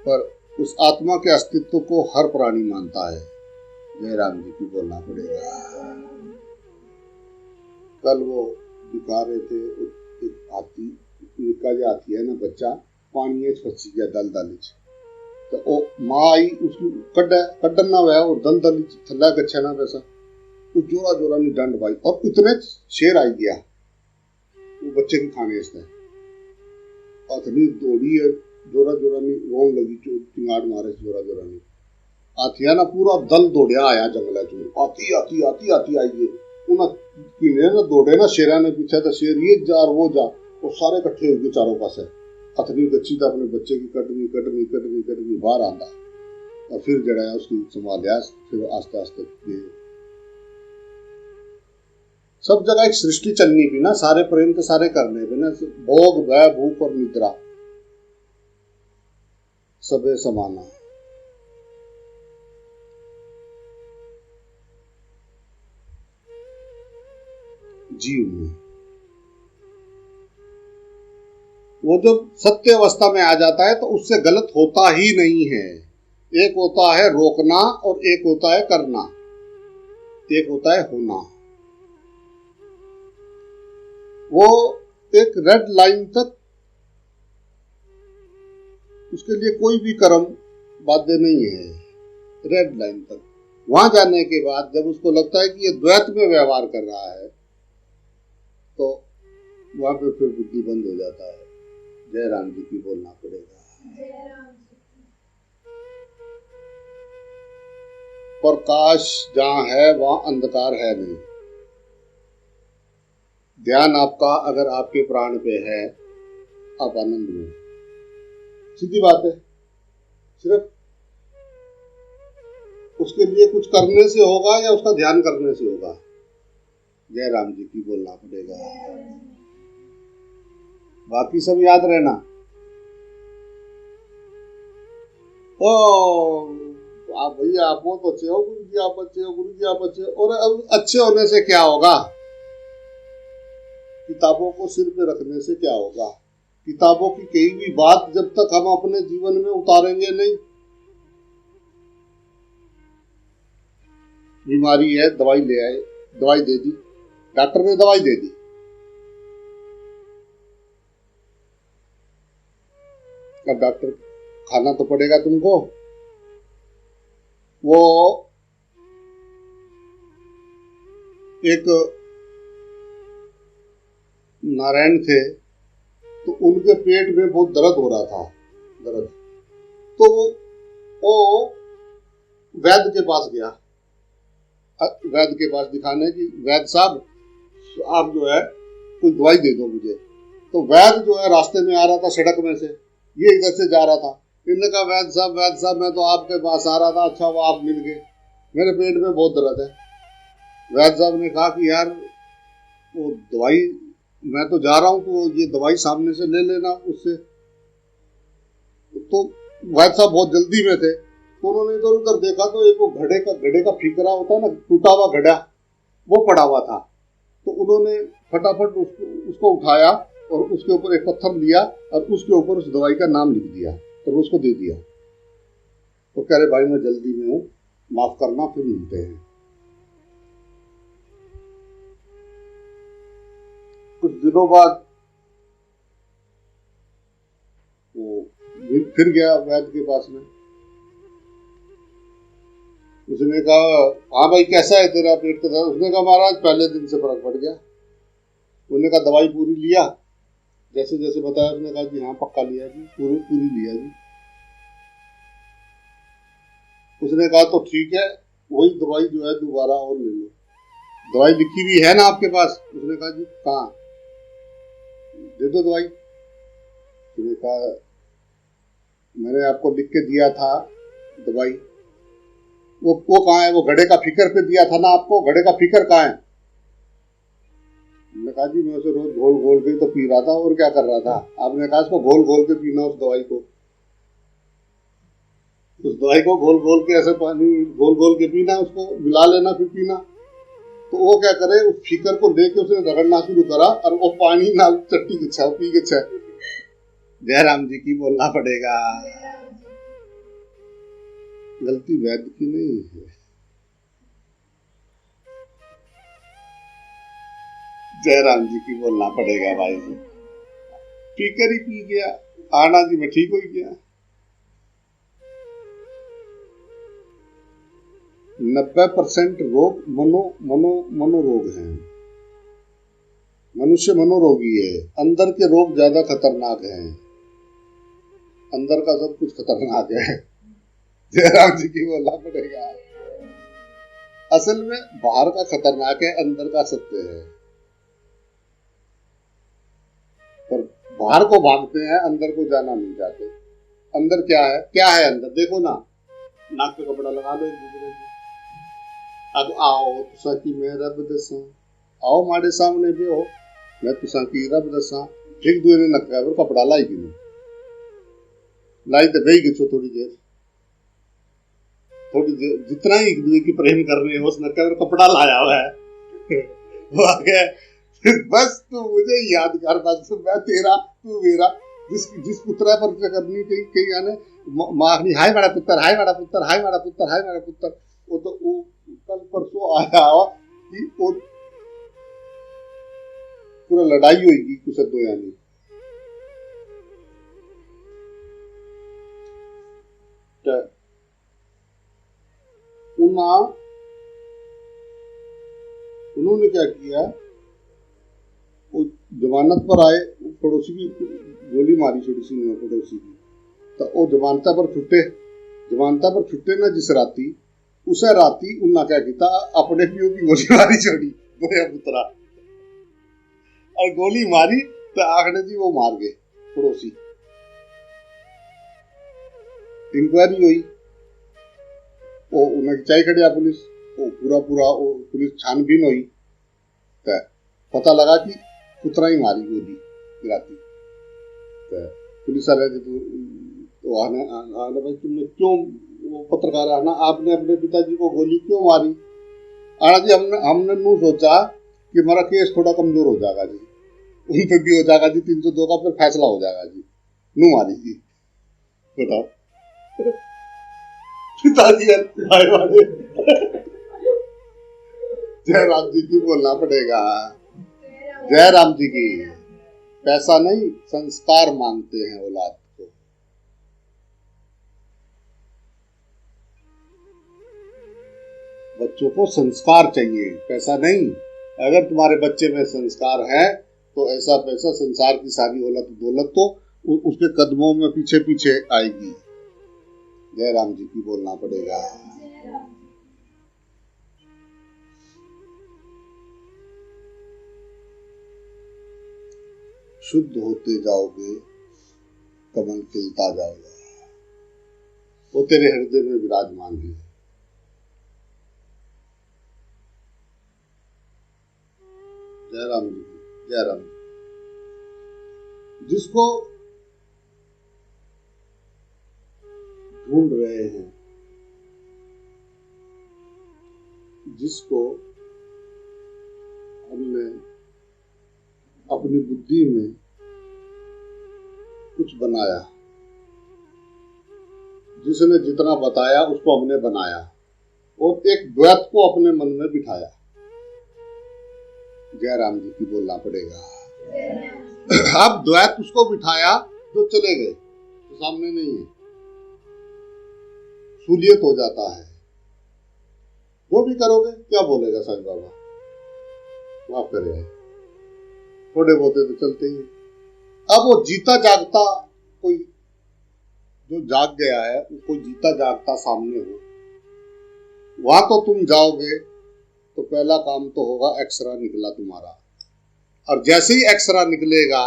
पर उस आत्मा के अस्तित्व को हर प्राणी मानता है। जय राम जी की बोलना पड़ेगा। कल वो दिखा रहे थे, एक हाथी निका जो हाथी है ना बच्चा, पानी फंसी गया दल दल तो ओ माँ आई उसकी कड्डन ना वह और दल दल थल्ला गच्छा ना वैसा वो जोरा जोरा नहीं डंड पाई, और इतने शेर आई गया वो बच्चे के खाने से अथनी दौड़ी है, जोरा जोरा नहीं रोन लगी, चिंगाड़ मारे जोरा जोरा नहीं आथिया ना पूरा दल दौड़िया आया जंगल चो, आती आती आती आती आई है उन्हें ना दौड़े ना शेरा ने पीछे तो शेर ये जा और वो जा, वो सारे इकट्ठे हो गए चारों पास। अथनी गच्छी तो अपने बच्चे की कटनी कटनी कटनी कटनी बाहर आंदा, और फिर जड़ा है उसकी संभालिया, फिर आस्ते आस्ते ये सब जगह एक सृष्टि चलनी भी ना, सारे प्रेम के सारे करने भी ना, भोग भय भूख और निद्रा सबे समाना। जीव में वो जब सत्य अवस्था में आ जाता है तो उससे गलत होता ही नहीं है। एक होता है रोकना और एक होता है करना, एक होता है होना। वो एक रेड लाइन तक, उसके लिए कोई भी कर्म बाध्य नहीं है, रेड लाइन तक। वहां जाने के बाद जब उसको लगता है कि ये द्वैत में व्यवहार कर रहा है तो वहां पे फिर बुद्धि बंद हो जाता है। जय राम जी की बोलना पड़ेगा। प्रकाश जहां है वहां अंधकार है नहीं। ध्यान आपका अगर आपके प्राण पे है, आप आनंद में, सीधी बात है। सिर्फ उसके लिए कुछ करने से होगा या उसका ध्यान करने से होगा। जय राम जी की बोलना पड़ेगा। बाकी सब याद रहना। ओ आप भैया आप बहुत अच्छे हो, गुरु जी आप अच्छे हो, गुरु जी आप अच्छे हो। और अब अच्छे होने से क्या होगा? किताबों को सिर पे रखने से क्या होगा? किताबों की कही भी बात जब तक हम अपने जीवन में उतारेंगे नहीं। बीमारी है, दवाई ले आए, दवाई दे दी, डॉक्टर ने दवाई दे दी, अब डॉक्टर खाना तो पड़ेगा तुमको। वो एक नारायण थे तो उनके पेट में बहुत दर्द हो रहा था, दर्द। तो वो वैद्य के पास गया, वैद्य के पास दिखाने की, वैद्य साहब आप जो है कोई दवाई दे दो मुझे। तो वैद्य जो है रास्ते में आ रहा था सड़क में से, ये इधर से जा रहा था। इन्होंने कहा वैद्य साहब मैं तो आपके पास आ रहा था, अच्छा वो आप मिल गए, मेरे पेट में बहुत दर्द है। वैद्य साहब ने कहा कि यार वो दवाई मैं तो जा रहा हूँ तो ये दवाई सामने से ले लेना उससे। तो वैद्य साहब बहुत जल्दी में थे तो उन्होंने इधर उधर देखा तो एक वो घड़े का फीकरा होता है ना, टूटा हुआ घड़ा, वो पड़ा हुआ था। तो उन्होंने फटाफट उसको उठाया और उसके ऊपर एक पत्थर लिया और उसके ऊपर उस दवाई का नाम लिख दिया और उसको दे दिया। तो कह रहे भाई मैं जल्दी में हूँ, माफ करना, फिर मिलते हैं। कुछ दिनों बाद वो फिर गया वैद्य के पास में। उसने कहा हाँ भाई कैसा है तेरा पेट का दर्द? उसने कहा महाराज पहले दिन से फर्क पड़ गया। उन्होंने कहा दवाई पूरी लिया? जैसे जैसे बताया उसने कहा जी हाँ पक्का लिया जी, पूरी पूरी लिया जी। उसने कहा तो ठीक है, वही दवाई जो है दोबारा और ले लो, दवाई लिखी हुई है ना आपके पास? उसने कहा जी कहाँ, दे दो दवाई। उसने कहा मैंने आपको लिख के दिया था दवाई, वो कहाँ है? वो घड़े का फिकर पे दिया था ना आपको, घड़े का फिकर कहाँ है? मैंने कहा जी मैं उसे रोज घोल घोल के तो पी रहा था, और क्या कर रहा था? आपने कहा इसको घोल घोल के पीना, उस दवाई को, उस दवाई को घोल घोल के ऐसे पानी घोल घोल के पीना, उसको मिला लेना फिर पीना। तो वो क्या करे, उस फिकर को लेके उसने रगड़ना शुरू करा और वो पानी नाल चट्टी गुच्छा पी के छे। जयराम जी की बोलना पड़ेगा, गलती वैद्य की नहीं है। जयराम जी की बोलना पड़ेगा भाई जी, पीकर ही पी गया, आना जी में ठीक हो गया। 90% रोग मनोरोग हैं। मनुष्य मनोरोगी है, अंदर के रोग ज्यादा खतरनाक हैं, अंदर का सब कुछ खतरनाक है। जयराम जी की बोलना पड़ेगा, असल में बाहर का खतरनाक है, अंदर का सत्य है। पर बाहर को भागते हैं, अंदर को जाना नहीं चाहते। अंदर क्या है, क्या है अंदर? देखो ना, नाक पे कपड़ा लगा लो एक दूसरे को, अब आओ तुसा की मैं रब दसा, आओ माड़े सामने भी हो, मैं तुसा की रब दसा। एक दूसरे ने नक्का पर कपड़ा लाई कि नहीं लाई, तो बही गिछो थोड़ी देर, थोड़ी देर जितना ही एक दूसरे की प्रेम कर रहे हो, उस नक्का पर कपड़ा लाया हुआ है। वो आ गया बस तू मुझे याद कर, बस मैं तेरा तू मेरा, जिस पुत्र पर करनी कहीं कहीं आने मारनी, हाय मेरा पुत्र, हाय मेरा पुत्र, हाय मेरा पुत्र, हाय मेरा पुत्र। वो तो वो कल परसों आया हो कि वो पूरा लड़ाई होगी कुछ दो यानी। उन्होंने क्या किया, वो जमानत पर आए, पड़ोसी की गोली मारी छोटी सी पड़ोसी की, तो वो जमानता पर छुट्टे ना जिस राती, उसे राती उन्ना क्या किया, अपने पियो की गोली मारी छोड़ी गोया पुत्रा, और गोली मारी तो आखने जी वो मार गए पड़ोसी। इंक्वायरी हुई, वो उन्हें चाय खड़िया पुलिस, वो पूरा पुलिस छानबीन हुई, तो पता लगा कि पुत्रा ही मारी गोली राती। तो पुलिस वाले तो आने भाई तुमने क्यों, वो पत्रकार आना, आपने अपने पिताजी को गोली क्यों मारी? आना जी हमने नू सोचा कि हमारा केस थोड़ा कमजोर हो जाएगा जी, उन पे भी हो जाएगा जी 302 का, फिर फैसला हो जाएगा जी, नू मारी जी। बताओ पिताजी आए वाले। जयराम जी की बोलना पड़ेगा, जयराम जी की। पैसा नहीं, संस्कार मांगते हैं औलाद को। बच्चों को संस्कार चाहिए, पैसा नहीं। अगर तुम्हारे बच्चे में संस्कार है तो ऐसा पैसा, संसार की सारी दौलत तो उसके कदमों में पीछे पीछे आएगी। जयराम जी की बोलना पड़ेगा। शुद्ध होते जाओगे, कमल खिलता जाएगा, वो तेरे हृदय में विराजमान है। जयराम जी, जयराम। जिसको ढूंढ रहे हैं, जिसको हमने अपनी बुद्धि में कुछ बनाया, जिसने जितना बताया उसको हमने बनाया, और एक द्वैत को अपने मन में बिठाया। जयराम जी की बोलना पड़ेगा। अब द्वैत उसको बिठाया जो चले गए, तो सामने नहीं है, सूलियत हो जाता है। जो भी करोगे क्या बोलेगा साईं बाबा, माफ करे, थोड़े बहुते तो चलते ही। अब वो जीता जागता कोई जो जाग गया है, कोई जीता जागता सामने हो, वहां तो तुम जाओगे तो पहला काम तो होगा एक्सरा निकला तुम्हारा, और जैसे ही एक्सरा निकलेगा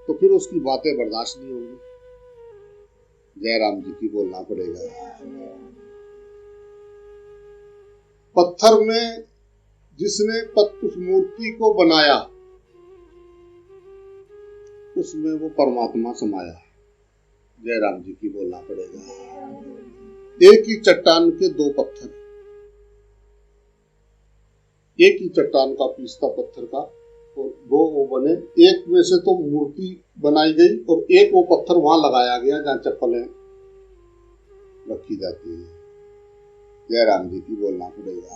तो फिर उसकी बातें बर्दाश्त नहीं होंगी। जयराम जी की बोलना पड़ेगा। पत्थर में जिसने उस मूर्ति को बनाया उसमें वो परमात्मा समाया। जयराम जी की बोलना पड़ेगा। एक ही चट्टान के दो पत्थर, एक ही चट्टान का पीसता पत्थर का, और दो वो बने, एक में से तो मूर्ति बनाई गई और एक वो पत्थर वहां लगाया गया जहां चप्पलें रखी जाती है। जयराम जी की बोलना पड़ेगा।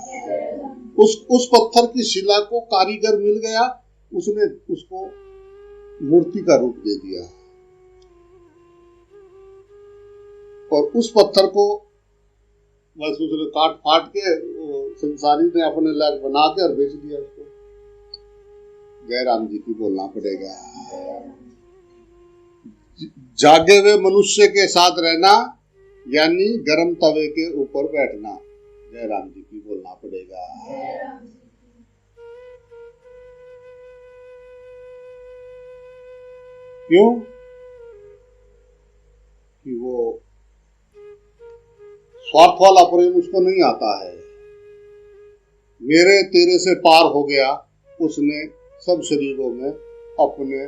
उस पत्थर की शिला को कारीगर मिल गया, उसने उसको मूर्ति का रूप दे दिया, और उस पत्थर को बस उसने काट फाट के संसारी ने अपने लायक बना के और बेच दिया उसको। जयराम जी की बोलना पड़ेगा। जागे हुए मनुष्य के साथ रहना यानी गरम तवे के ऊपर बैठना। जयराम जी की बोलना पड़ेगा। क्यों कि वो स्वार्थ वाला प्रेम उसको नहीं आता है। मेरे तेरे से पार हो गया, उसने सब शरीरों में अपने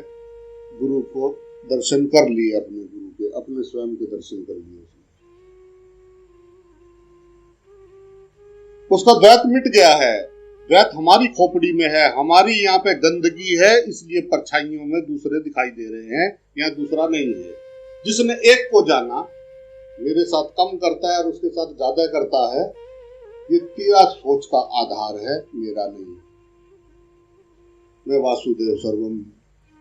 गुरु को दर्शन कर लिए, अपने गुरु के, अपने स्वयं के दर्शन कर लिए उसने। उसका द्वैत मिट गया है। द्वैत हमारी खोपड़ी में है, हमारी यहाँ पे गंदगी है, इसलिए परछाइयों में दूसरे दिखाई दे रहे हैं, यहाँ दूसरा नहीं है। जिसने एक को जाना, मेरे साथ कम करता है और उसके साथ ज्यादा करता है, ये तेरा सोच का आधार है, मेरा नहीं। मैं वासुदेव सर्वम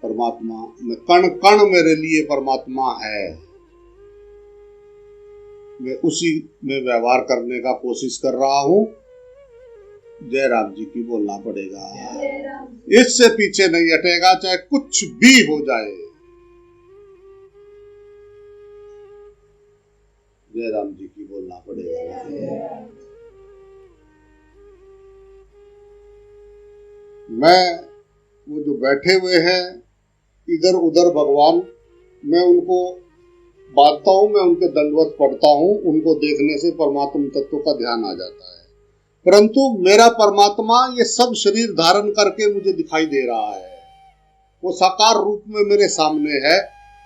परमात्मा, मैं कण कण मेरे लिए परमात्मा है, मैं उसी में व्यवहार करने का कोशिश कर रहा हूं। जयराम जी की बोलना पड़ेगा। इससे पीछे नहीं हटेगा, चाहे कुछ भी हो जाए। जयराम जी की बोलना पड़ेगा। मैं वो जो बैठे हुए हैं इधर उधर भगवान, मैं उनको बांधता हूं, मैं उनके दंडवत पढ़ता हूं, उनको देखने से परमात्मा तत्व का ध्यान आ जाता है। परंतु मेरा परमात्मा ये सब शरीर धारण करके मुझे दिखाई दे रहा है, वो साकार रूप में मेरे सामने है,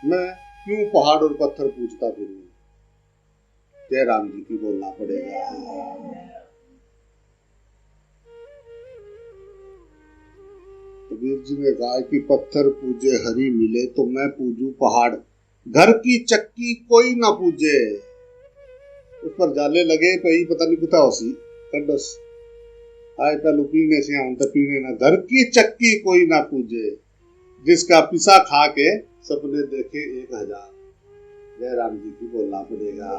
मैं क्यों पहाड़ और पत्थर पूजता फिरूं। जयराम जी की बोलना पड़ेगा। कबीर जी ने कहा कि पत्थर पूजे हरि मिले तो मैं पूजू पहाड़, घर की चक्की कोई ना पूजे। उस पर जाले लगे कहीं पता नहीं कुछ होसी कंडस आए कल पीने से आऊं तो पीने ना, घर की चक्की कोई ना पूजे, जिसका पिसा खा के सपने देखे 1000। जयराम जी की बोलना पड़ेगा।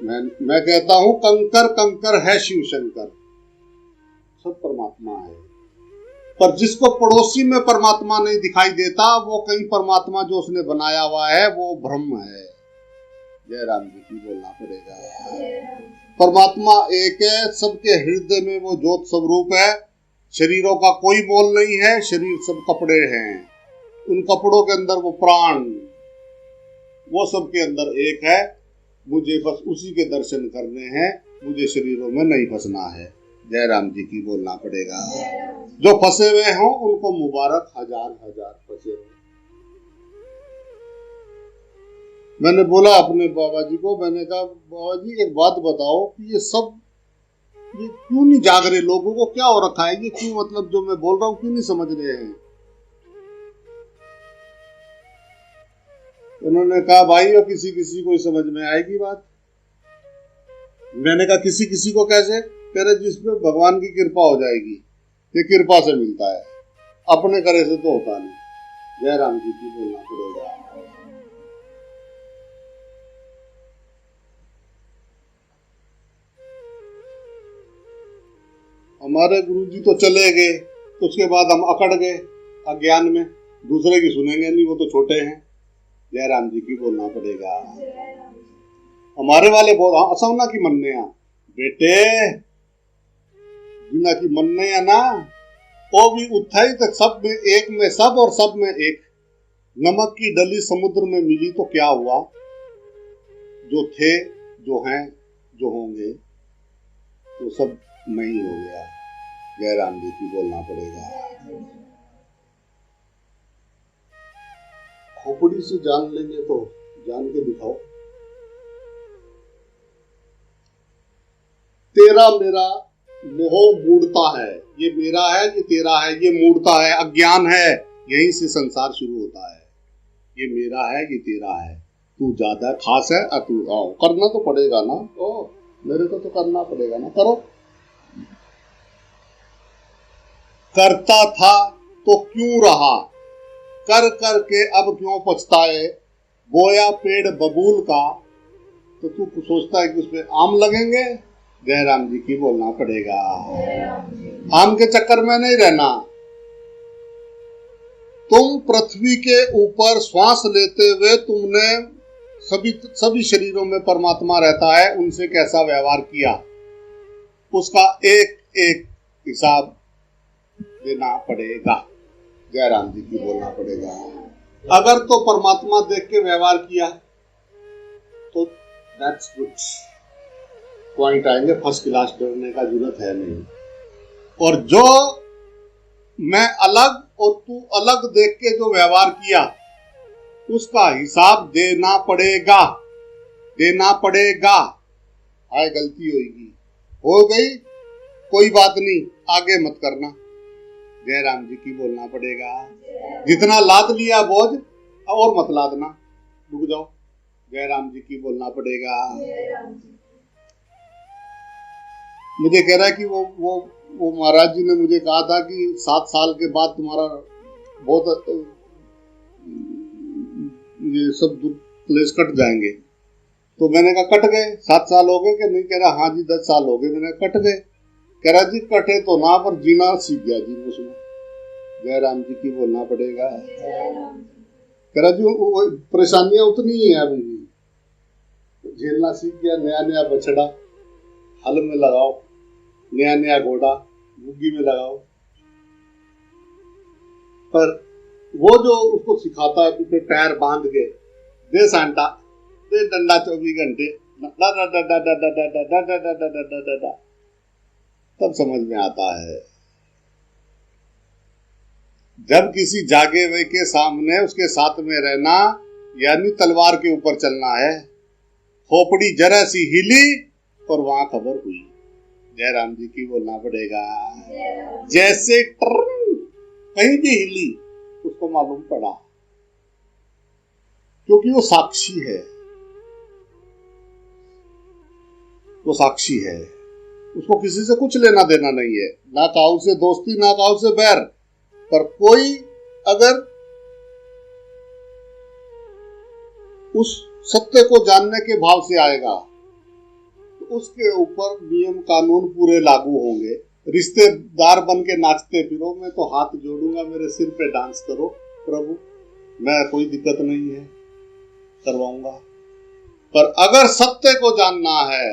मैं कहता हूं कंकर कंकर है शिव शंकर, सब परमात्मा है, पर जिसको पड़ोसी में परमात्मा नहीं दिखाई देता, वो कहीं परमात्मा जो उसने बनाया हुआ है वो ब्रह्म है। जयराम जी की बोलना पड़ेगा। परमात्मा एक है, सबके हृदय में वो ज्योत स्वरूप है, शरीरों का कोई मोल नहीं है, शरीर सब कपड़े हैं, उन कपड़ों के अंदर वो प्राण, वो सबके अंदर एक है। मुझे बस उसी के दर्शन करने हैं, मुझे शरीरों में नहीं फंसना है। जयराम जी की बोलना पड़ेगा। जो फंसे हुए हों उनको मुबारक, 1000 फंसे हुए। मैंने बोला अपने बाबा जी को, मैंने कहा बाबा जी एक बात बताओ कि ये क्यों नहीं जाग रहे, लोगों को क्या हो रखा है, ये क्यों, मतलब जो मैं बोल रहा हूँ क्यों नहीं समझ रहे हैं। उन्होंने कहा भाई वो किसी किसी को समझ में आएगी बात। मैंने कहा किसी किसी को कैसे, कह रहे जिसमें भगवान की कृपा हो जाएगी, ये कृपा से मिलता है, अपने करे से तो होता नहीं। जयराम जी की बोलना पड़ेगा। हमारे गुरुजी तो चले गए, उसके बाद हम अकड़ गए अज्ञान में, दूसरे की सुनेंगे नहीं, वो तो छोटे हैं। जयराम जी की बोलना पड़ेगा। हमारे वाले बहुत असवना की मनने आ बेटे, जिना की मनने आ ना, वो भी उठाई तक सब में एक में सब और सब में एक। नमक की डली समुद्र में मिली तो क्या हुआ, जो थे, जो हैं, जो होंगे, वो सब नहीं हो गया। जयराम जी की बोलना पड़ेगा। खोपड़ी से जान लेंगे तो जान के दिखाओ। तेरा मेरा मोह मूढ़ता है, ये मेरा है, ये तेरा है, ये मूढ़ता है, अज्ञान है। यहीं से संसार शुरू होता है। ये मेरा है, ये तेरा है, तू ज्यादा खास है, तू आओ, करना तो पड़ेगा ना। ओ मेरे को तो करना पड़ेगा ना, करो। करता था तो क्यों रहा, कर कर के अब क्यों पछताए। बोया पेड़ बबूल का तो तू सोचता है कि उसमें आम लगेंगे। जयराम जी की बोलना पड़ेगा। आम के चक्कर में नहीं रहना। तुम पृथ्वी के ऊपर श्वास लेते हुए तुमने सभी शरीरों में परमात्मा रहता है, उनसे कैसा व्यवहार किया, उसका एक एक हिसाब देना पड़ेगा। जयराम जी की बोलना पड़ेगा। अगर तो परमात्मा देख के व्यवहार किया तो दैट्स गुड, पॉइंट आएंगे, फर्स्ट क्लास, डरने का जरूरत है नहीं। और जो मैं अलग और तू अलग देख के जो व्यवहार किया, उसका हिसाब देना पड़ेगा, देना पड़ेगा। हाय गलती होगी, हो गई, कोई बात नहीं, आगे मत करना। जयराम जी की बोलना पड़ेगा। जितना लाद लिया बोझ और मत लादना, रुक जाओ। जयराम जी की बोलना पड़ेगा। मुझे कह रहा है कि वो महाराज जी ने मुझे कहा था कि 7 साल के बाद तुम्हारा बहुत ये सब दुख क्लेश कट जाएंगे। तो मैंने कहा कट गए। 7 साल हो गए कि नहीं? कह रहा हाँ जी 10 साल हो गए। मैंने कट गए। कह रहा जी कटे तो ना, पर जीना सीख गया जी उसमें। जयराम जी की बोलना पड़ेगा। कह रहा जी परेशानियां उतनी ही है, अभी भी झेलना सीख गया। नया नया बछड़ा हल में लगाओ, नया नया घोड़ा बुग्गी में लगाओ। पर वो जो उसको सिखाता है कि पैर बांध के दे सांटा, दे डंडा 24 घंटे, तब समझ में आता है। जब किसी जागे हुए के सामने उसके साथ में रहना, यानी तलवार के ऊपर चलना है। खोपड़ी जरा सी हिली और वहां खबर हुई। जयराम जी की बोलना पड़ेगा। जैसे कहीं भी हिली उसको मालूम पड़ा, क्योंकि वो साक्षी है। वो साक्षी है, उसको किसी से कुछ लेना देना नहीं है, ना काऊ से दोस्ती, ना काऊ से बैर। पर कोई अगर उस सत्य को जानने के भाव से आएगा तो उसके ऊपर नियम कानून पूरे लागू होंगे। रिश्तेदार बन के नाचते फिरो, मैं तो हाथ जोड़ूंगा, मेरे सिर पे डांस करो प्रभु, मैं कोई दिक्कत नहीं है, करवाऊंगा। पर अगर सत्य को जानना है,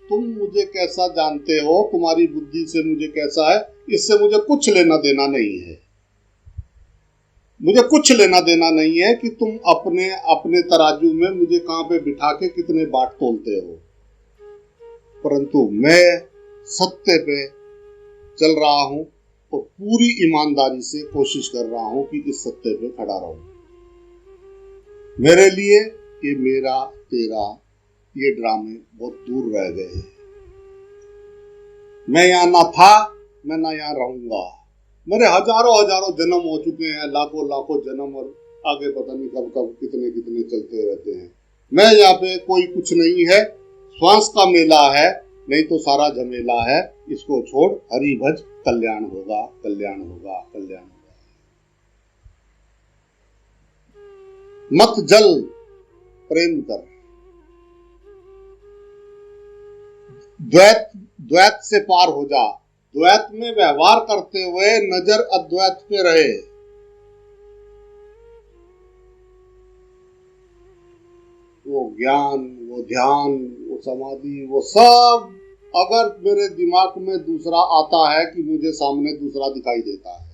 तुम मुझे कैसा जानते हो, तुम्हारी बुद्धि से मुझे कैसा है, इससे मुझे कुछ लेना देना नहीं है। मुझे कुछ लेना देना नहीं है कि तुम अपने अपने तराजू में मुझे कहां पे बिठा के कितने बाट तोलते हो। परंतु मैं सत्य पे चल रहा हूं और पूरी ईमानदारी से कोशिश कर रहा हूं कि इस सत्य पे खड़ा रहूं। मेरे लिए ये मेरा तेरा ये ड्रामे बहुत दूर रह गए। मैं यहाँ ना था, मैं ना यहाँ रहूंगा। मेरे हजारों हजारों जन्म हो चुके हैं, लाखों लाखों जन्म, और आगे पता नहीं कब कब कितने कितने चलते रहते हैं। मैं यहाँ पे कोई कुछ नहीं है, श्वास का मेला है, नहीं तो सारा झमेला है। इसको छोड़ हरि भज, कल्याण होगा, कल्याण होगा, कल्याण होगा। मत जल प्रेम कर, द्वैत से पार हो जा। द्वैत में व्यवहार करते हुए नजर अद्वैत पे रहे। वो ज्ञान, वो ध्यान, वो समाधि, वो सब अगर मेरे दिमाग में दूसरा आता है कि मुझे सामने दूसरा दिखाई देता है,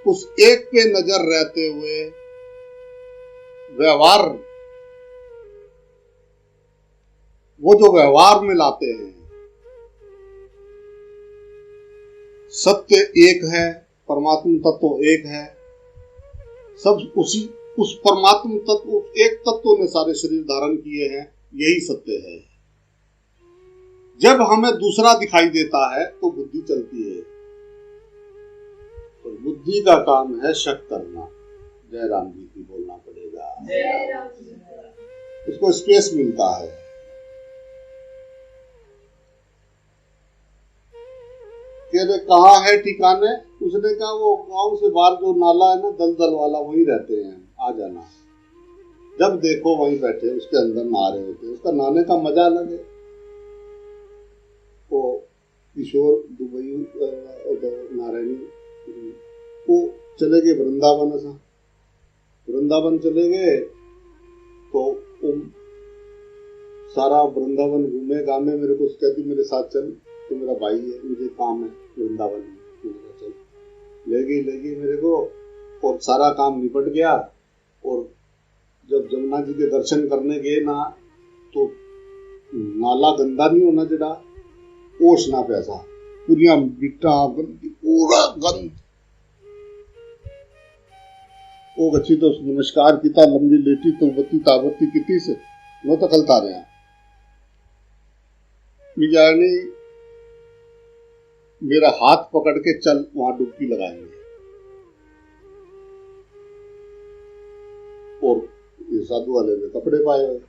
उस एक पे नजर रहते हुए व्यवहार, वो जो व्यवहार में लाते हैं, सत्य एक है, परमात्मा तत्व एक है, सब उस परमात्मा तत्व, एक तत्व ने सारे शरीर धारण किए हैं, यही सत्य है। जब हमें दूसरा दिखाई देता है तो बुद्धि चलती है, तो बुद्धि का काम है शक करना। जय राम जी की बोलना पड़ेगा, उसको स्पेस मिलता है। कहते कहाँ है ठिकाने, उसने कहा वो गांव से बाहर जो नाला है ना, दलदल वाला, वहीं रहते हैं, आ जाना। जब देखो वहीं बैठे उसके अंदर नहा रहे होते, उसका नहाने का मजा अलग है। वो किशोर दुबई नारायणी वो चले गए वृंदावन, ऐसा वृंदावन चले गए तो सारा वृंदावन घूमे गामे, मेरे को कहती मेरे साथ चल, तो मेरा भाई है, मुझे काम है वृंदावन में, चल ले गई मेरे को, और सारा काम निपट गया। और जब जमुना जी के दर्शन करने गए ना, तो नाला गंदा नहीं होना जड़ा, ओश ना पैसा, पूरिया बिट्टा गंदी, पूरा गंद। वो अच्छी तो नमस्कार किता, लंबी लेटी तो बत्ती ताबत्ती किती से वो तो कलता रहा मिजानी, मेरा हाथ पकड़ के चल वहां डुबकी लगाएंगे। और ये साधु वाले में कपड़े पाए हुए,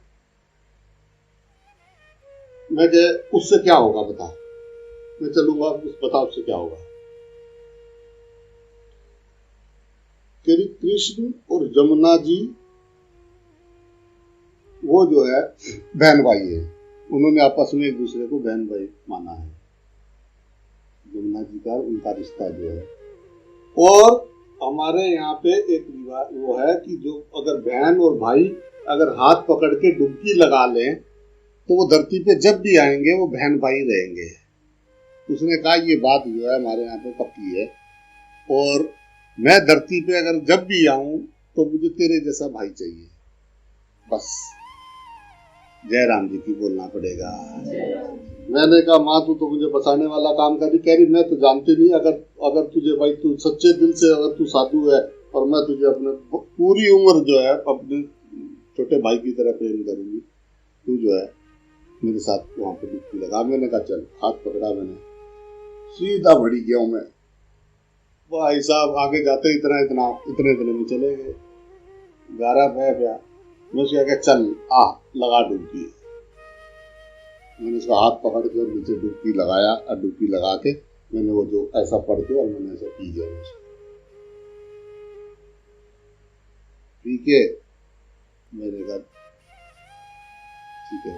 मैं कह उससे क्या होगा बता, मैं चलूंगा, बता उससे क्या होगा। तेरी कृष्ण और जमुना जी वो जो है बहन भाई है, उन्होंने आपस में एक दूसरे को बहन भाई माना है। जमुना जी का उनका रिश्ता जो है, और हमारे यहाँ पे एक रिवाज वो है कि जो अगर बहन और भाई अगर हाथ पकड़ के डुबकी लगा लें तो वो धरती पे जब भी आएंगे वो बहन भाई रहेंगे। उसने कहा ये बात जो है हमारे यहाँ पे पक्की है, और मैं धरती पे अगर जब भी आऊं तो मुझे तेरे जैसा भाई चाहिए, बस। जय राम जी की बोलना पड़ेगा। मैंने कहा माँ तू तो मुझे बचाने वाला काम करी। कह रही मैं तो जानती नहीं, अगर तुझे भाई तू सच्चे दिल से अगर तू साधु है और मैं तुझे अपने पूरी उम्र जो है अपने छोटे भाई की तरह प्रेम करूंगी, तू जो है मेरे साथ वहां पे डुबकी लगा। मैंने कहा चल, हाथ पकड़ा मैंने, सीधा बढ़ी गया हूं मैं। भाई साहब आगे जाते इतने में चले गए, गारा भया। मैं उसको क्या चल आ लगा डुबकी। मैंने उसका हाथ पकड़ के नीचे डुबकी लगाया, और डुबकी लगा के मैंने वो जो ऐसा पढ़ के और मैंने ऐसा पी गया उसको, पी के मैंने कहा ठीक है,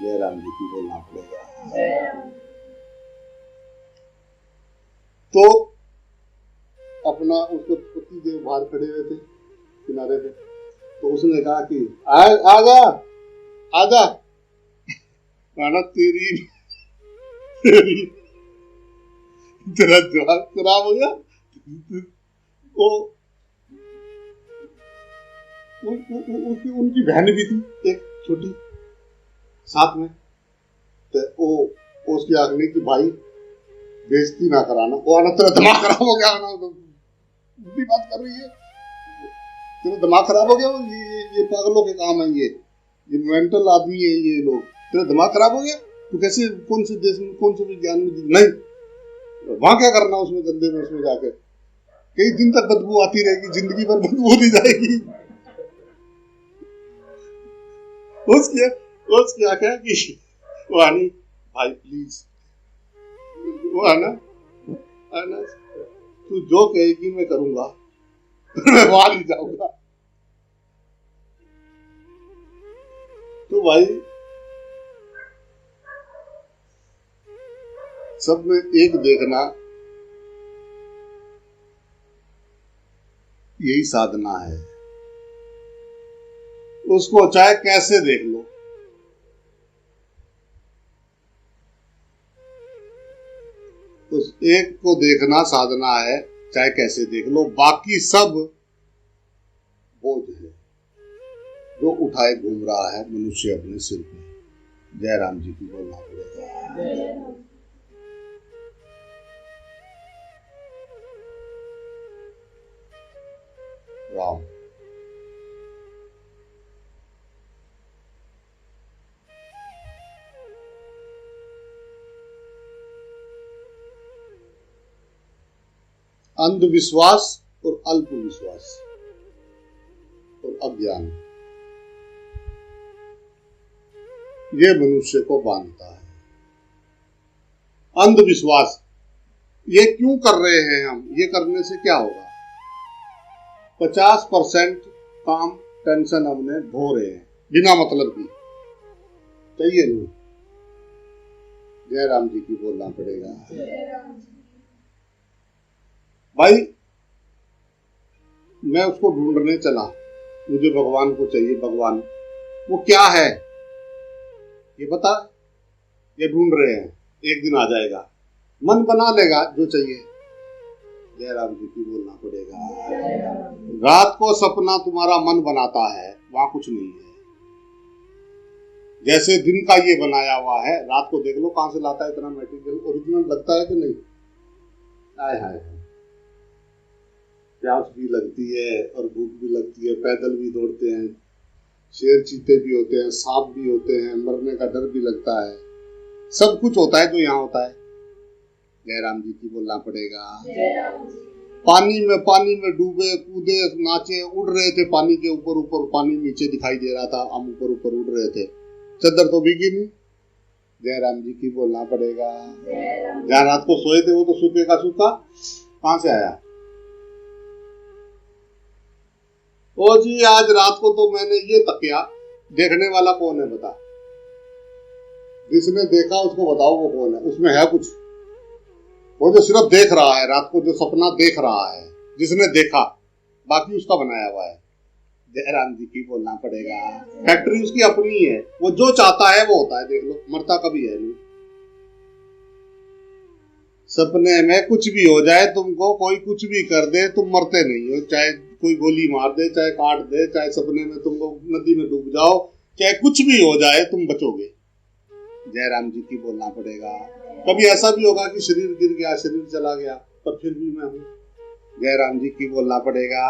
जय राम जी की बोलना पड़ेगा। तो अपना उसके पति देव बाहर खड़े हुए थे किनारे पे, तो उसने कहा कि आजा राणा, तेरा दिमाग खराब हो गया। वो उनकी बहन भी थी एक छोटी साथ में, तो वो उसकी आखिरी की भाई बेइज्जती ना कराना, वो आना तेरा दिमाग खराब हो गया ना, तो बात कर रही है, तेरा दिमाग खराब हो गया। ये पागलों के काम है, ये मेंटल आदमी है ये लोग, तेरा दिमाग खराब हो गया, तो कैसे कौन से देश में कौन से विज्ञान में नहीं, वहां क्या करना उसमें गंदे में, उसमें जाकर कई दिन तक बदबू आती रहेगी, जिंदगी भर बदबू नहीं जाएगी। उसकी आख्या कि वो आनी भाई प्लीज, वो आना तू जो कहेगी मैं करूंगा, मैं वहां नहीं जाऊंगा। तो भाई सब में एक देखना, यही साधना है। उसको चाहे कैसे देख लो, उस एक को देखना साधना है, चाहे कैसे देख लो। बाकी सब बोझ है जो उठाए घूम रहा है मनुष्य अपने सिर पे। जयराम जी की बोलना पड़ेगा। राम। अंधविश्वास और अल्प विश्वास और अज्ञान, ये मनुष्य को बांधता है। अंधविश्वास, ये क्यों कर रहे हैं हम, ये करने से क्या होगा? 50% काम टेंशन हमने ढो रहे हैं बिना मतलब की, चाहिए नहीं। जयराम जी की बोलना पड़ेगा। भाई मैं उसको ढूंढने चला, मुझे भगवान को चाहिए। भगवान वो क्या है ये बता, ये ढूंढ रहे हैं, एक दिन आ जाएगा, मन बना लेगा जो चाहिए। जयराम जी की बोलना पड़ेगा। रात को सपना तुम्हारा मन बनाता है, वहां कुछ नहीं है। जैसे दिन का ये बनाया हुआ है, रात को देख लो कहां से लाता है इतना मटेरियल, ओरिजिनल लगता है कि नहीं? आए हाय, प्यास भी लगती है और भूख भी लगती है, पैदल भी दौड़ते हैं, शेर चीते भी होते हैं, सांप भी होते हैं, मरने का डर भी लगता है, सब कुछ होता है जो यहाँ होता है। जयराम जी की बोलना पड़ेगा। पानी में डूबे कूदे नाचे, उड़ रहे थे पानी के ऊपर ऊपर, पानी नीचे दिखाई दे रहा था, हम ऊपर ऊपर उड़ रहे थे, चद्दर तो भीगी नहीं। जयराम जी की बोलना पड़ेगा। जहाँ रात को सोए थे वो तो सूखे का सूखा, कहां से आया? ओ जी आज रात को तो मैंने ये तकिया, देखने वाला कौन है बता? जिसने देखा उसको बताओ वो कौन है, उसमें है कुछ? वो जो सिर्फ देख रहा है, रात को जो सपना देख रहा है, जिसने देखा, बाकी उसका बनाया हुआ है। जयराम जी की बोलना पड़ेगा। फैक्ट्री उसकी अपनी है, वो जो चाहता है वो होता है। देख लो, मरता कभी है नहीं। सपने में कुछ भी हो जाए तुमको, कोई कुछ भी कर दे, तुम मरते नहीं हो। चाहे कोई गोली मार दे, चाहे काट दे, चाहे सपने में तुमको नदी में डूब जाओ, चाहे कुछ भी हो जाए, तुम बचोगे। जयराम जी की बोलना पड़ेगा। कभी ऐसा भी होगा कि शरीर गिर गया, शरीर चला गया, पर फिर भी मैं हूं। जयराम जी की बोलना पड़ेगा।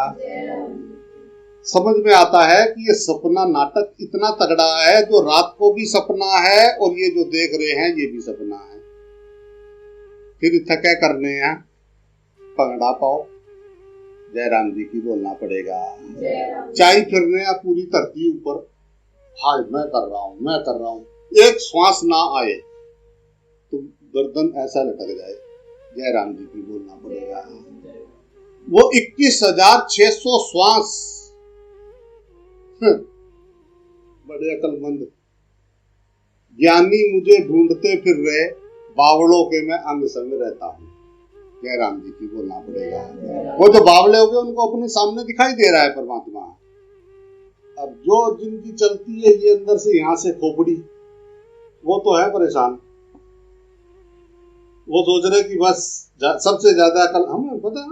समझ में आता है कि ये सपना नाटक इतना तगड़ा है, जो रात को भी सपना है और ये जो देख रहे हैं ये भी सपना है। फिर इतना क्या करने हैं, पकड़ा पाओ। जयराम जी की बोलना पड़ेगा। चाय फिरने या पूरी धरती ऊपर, हाय मैं कर रहा हूं, मैं कर रहा हूं, एक श्वास ना आए तो गर्दन ऐसा लटक जाए। जयराम जी की बोलना पड़ेगा। वो 21,600 श्वास, बड़े अकलमंद ज्ञानी मुझे ढूंढते फिर रहे, बावड़ों के मैं अंग संग रहता हूँ। जयराम जी की बोलना पड़ेगा। वो जो बावड़े हो गए उनको अपने सामने दिखाई दे रहा है परमात्मा। अब जो जिनकी चलती है ये अंदर से, यहाँ से खोपड़ी, वो तो है परेशान। वो सोच रहे कि बस सबसे ज्यादा अकल हमें पता है।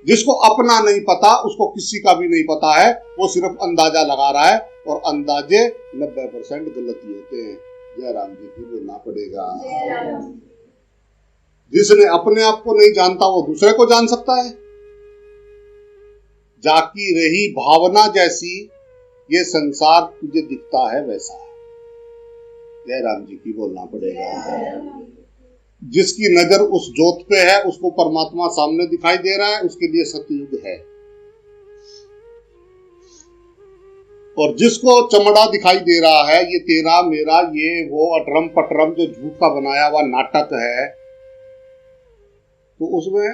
जिसको अपना नहीं पता उसको किसी का भी नहीं पता है, वो सिर्फ अंदाजा लगा रहा है, और अंदाजे 90% गलती होते हैं। जयराम जी की बोलना पड़ेगा। जिसने अपने आप को नहीं जानता वो दूसरे को जान सकता है। जाकी रही भावना जैसी, ये संसार तुझे दिखता है वैसा। जयराम जी की बोलना पड़ेगा। जिसकी नजर उस ज्योत पे है उसको परमात्मा सामने दिखाई दे रहा है, उसके लिए सतयुग है। और जिसको चमड़ा दिखाई दे रहा है, ये तेरा मेरा ये वो अटरम पटरम जो झूठ का बनाया हुआ नाटक है, तो उसमें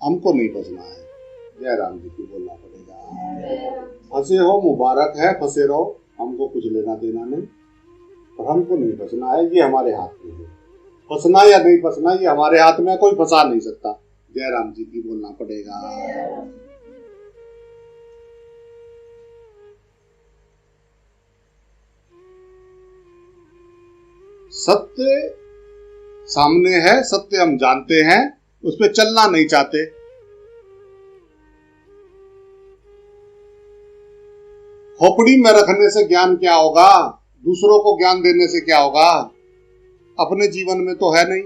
हमको नहीं फंसना है। जयराम जी की बोलना पड़ेगा। फंसे हो मुबारक है, फंसे रहो, हमको कुछ लेना देना नहीं। और हमको नहीं फंसना है, ये हमारे हाथ में है। फंसना या नहीं फंसना ये हमारे हाथ में, कोई फंसा नहीं सकता। जय राम जी की बोलना पड़ेगा। सत्य सामने है, सत्य हम जानते हैं, उस पर चलना नहीं चाहते। खोपड़ी में रखने से ज्ञान क्या होगा, दूसरों को ज्ञान देने से क्या होगा, अपने जीवन में तो है नहीं।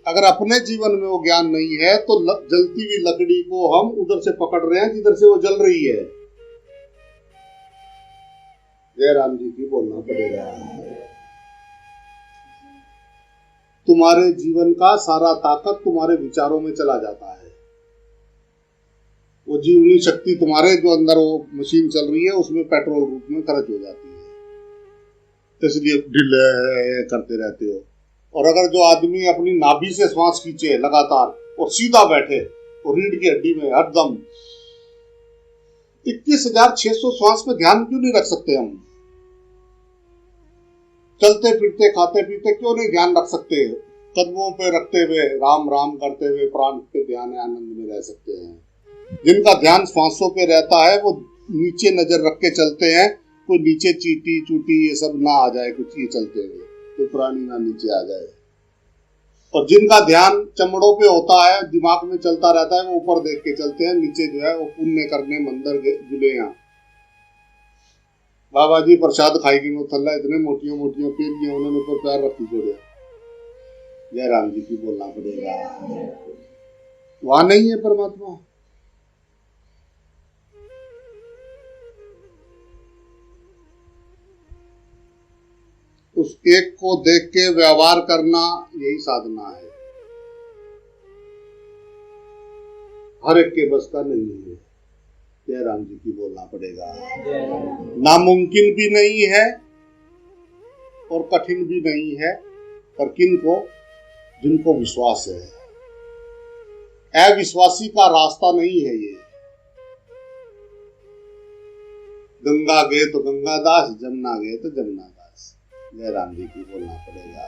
अगर अपने जीवन में वो ज्ञान नहीं है तो जलती हुई लकड़ी को हम उधर से पकड़ रहे हैं जिधर से वो जल रही है। जय राम जी की बोलना पड़ेगा। तुम्हारे जीवन का सारा ताकत तुम्हारे विचारों में चला जाता है। वो जीवनी शक्ति तुम्हारे जो अंदर वो मशीन चल रही है उसमें पेट्रोल रूप में खर्च हो जाती है, इसलिए ढीले करते रहते हो। और अगर जो आदमी अपनी नाभि से श्वास खींचे लगातार और सीधा बैठे और रीढ़ की हड्डी में हरदम 21,600 श्वास पे ध्यान क्यों नहीं रख सकते हम? चलते फिरते खाते पीते क्यों नहीं ध्यान रख सकते? कदमों पे रखते हुए राम राम करते हुए प्राण पे ध्यान आनंद में रह सकते हैं। जिनका ध्यान श्वासों पे रहता है वो नीचे नजर रख के चलते हैं, कोई नीचे चींटी चूटी ये सब ना आ जाए, कुछ ये चलते हुए कोई प्राणी ना नीचे आ जाए। और जिनका ध्यान चमड़ों पे होता है, दिमाग में चलता रहता है, वो ऊपर देख के चलते हैं, नीचे जो है वो पुण्य करने मंदिर जुले हैं। बाबा जी प्रसाद खाएगी वो थल्ला इतने मोटियों मोटियों पे लिए उन्होंने ऊपर पैर रखी छोड़े। जय राम जी की बोलना पड़ेगा। वहां नहीं है परमात्मा। उस एक को देख के व्यवहार करना यही साधना है। हर एक के बस का नहीं है। जय राम जी की बोलना पड़ेगा। नामुमकिन भी नहीं है और कठिन भी नहीं है, पर किनको? जिनको विश्वास है। अविश्वासी का रास्ता नहीं है ये। गंगा गए तो गंगादास, जमुना गए तो जमुनादास। जय राम जी की बोलना पड़ेगा।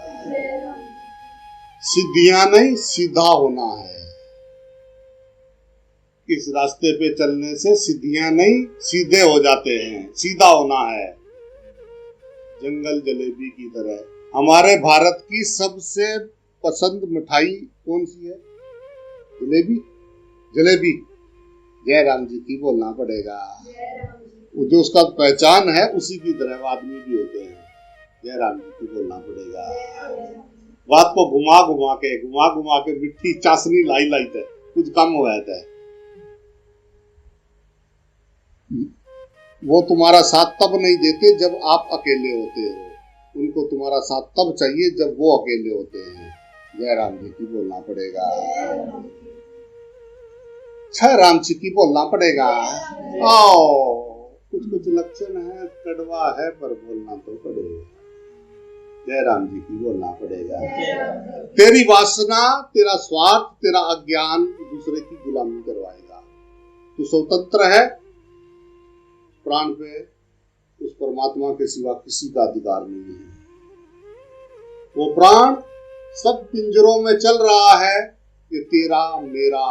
सिद्धियां नहीं, सीधा होना है। इस रास्ते पे चलने से सिद्धियां नहीं सीधे हो जाते हैं, सीधा होना है। जंगल जलेबी की तरह। हमारे भारत की सबसे पसंद मिठाई कौन सी है? जलेबी। जलेबी। जय राम जी की बोलना पड़ेगा। जो उसका पहचान है उसी की तरह आदमी भी होते हैं। जय राम जी की बोलना पड़ेगा। बात को घुमा घुमा के मिट्टी चाशनी लाई लाई थे, कुछ कम हो जाता है। वो तुम्हारा साथ तब नहीं देते जब आप अकेले होते हो, उनको तुम्हारा साथ तब चाहिए जब वो अकेले होते हैं। जय राम जी की बोलना पड़ेगा। जय राम जी की बोलना पड़ेगा। आओ, कुछ कुछ लक्षण है, कड़वा है, पर बोलना तो पड़ेगा। जय राम जी की बोलना पड़ेगा। तेरी वासना, तेरा स्वार्थ, तेरा अज्ञान दूसरे की गुलामी करवाएगा। तू स्वतंत्र है, प्राण पे उस परमात्मा के सिवा किसी का अधिकार नहीं है। वो प्राण सब पिंजरों में चल रहा है, ये तेरा मेरा,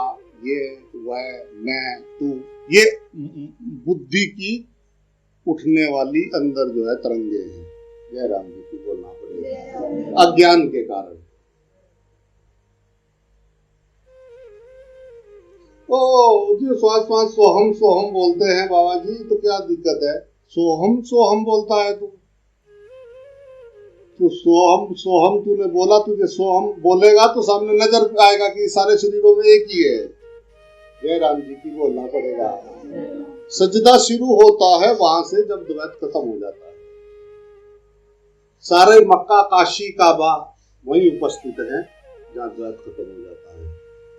ये वह, मैं, तू, ये बुद्धि की उठने वाली अंदर जो है तरंगे हैं। जय राम जी की बोलना पड़ेगा। अज्ञान के कारण। ओ जो श्वास श्वास सोहम सोहम बोलते हैं बाबा जी, तो क्या दिक्कत है? सोहम सोहम बोलता है तो सोहम सोहम तूने बोला, तुझे सोहम बोलेगा तो सामने नजर आएगा कि सारे शरीरों में एक ही है। जय राम जी की बोलना पड़ेगा। सजदा शुरू होता है वहां से जब द्वैत खत्म हो जाता है। सारे मक्का काशी काबा वही उपस्थित है जहाँ द्वैत खत्म हो जाता है।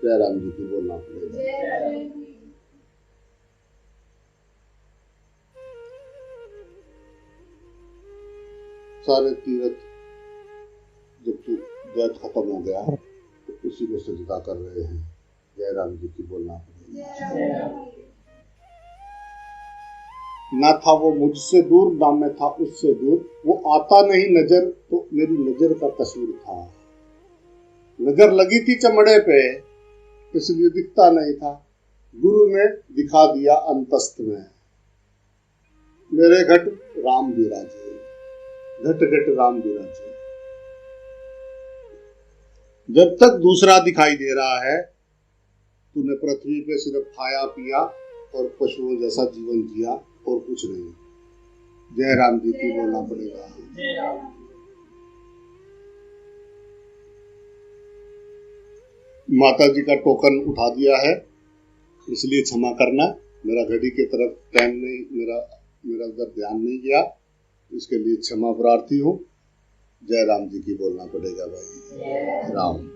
जय राम जी की बोलना पड़ेगा। सारे तीर्थ जब द्वैत खत्म हो गया तो उसी को सजदा कर रहे हैं। जय राम जी की बोलना पड़ेगा। ना था वो मुझसे दूर, ना मैं था उससे दूर। वो आता नहीं नजर तो मेरी नजर का कसूर था। नजर लगी थी चमड़े पे, इसलिए दिखता नहीं था। गुरु ने दिखा दिया अंतस्त में। मेरे घट राम विराजे, घट घट राम विराजे। जब तक दूसरा दिखाई दे रहा है, तूने पृथ्वी पे सिर्फ खाया पिया और पशुओं जैसा जीवन जिया और कुछ नहीं। जय राम जी की बोलना पड़ेगा। माता जी का टोकन उठा दिया है, इसलिए क्षमा करना। मेरा घड़ी की तरफ टाइम नहीं, मेरा उधर ध्यान नहीं गया, इसके लिए क्षमा प्रार्थी हूँ। जय राम जी की बोलना पड़ेगा भाई। राम।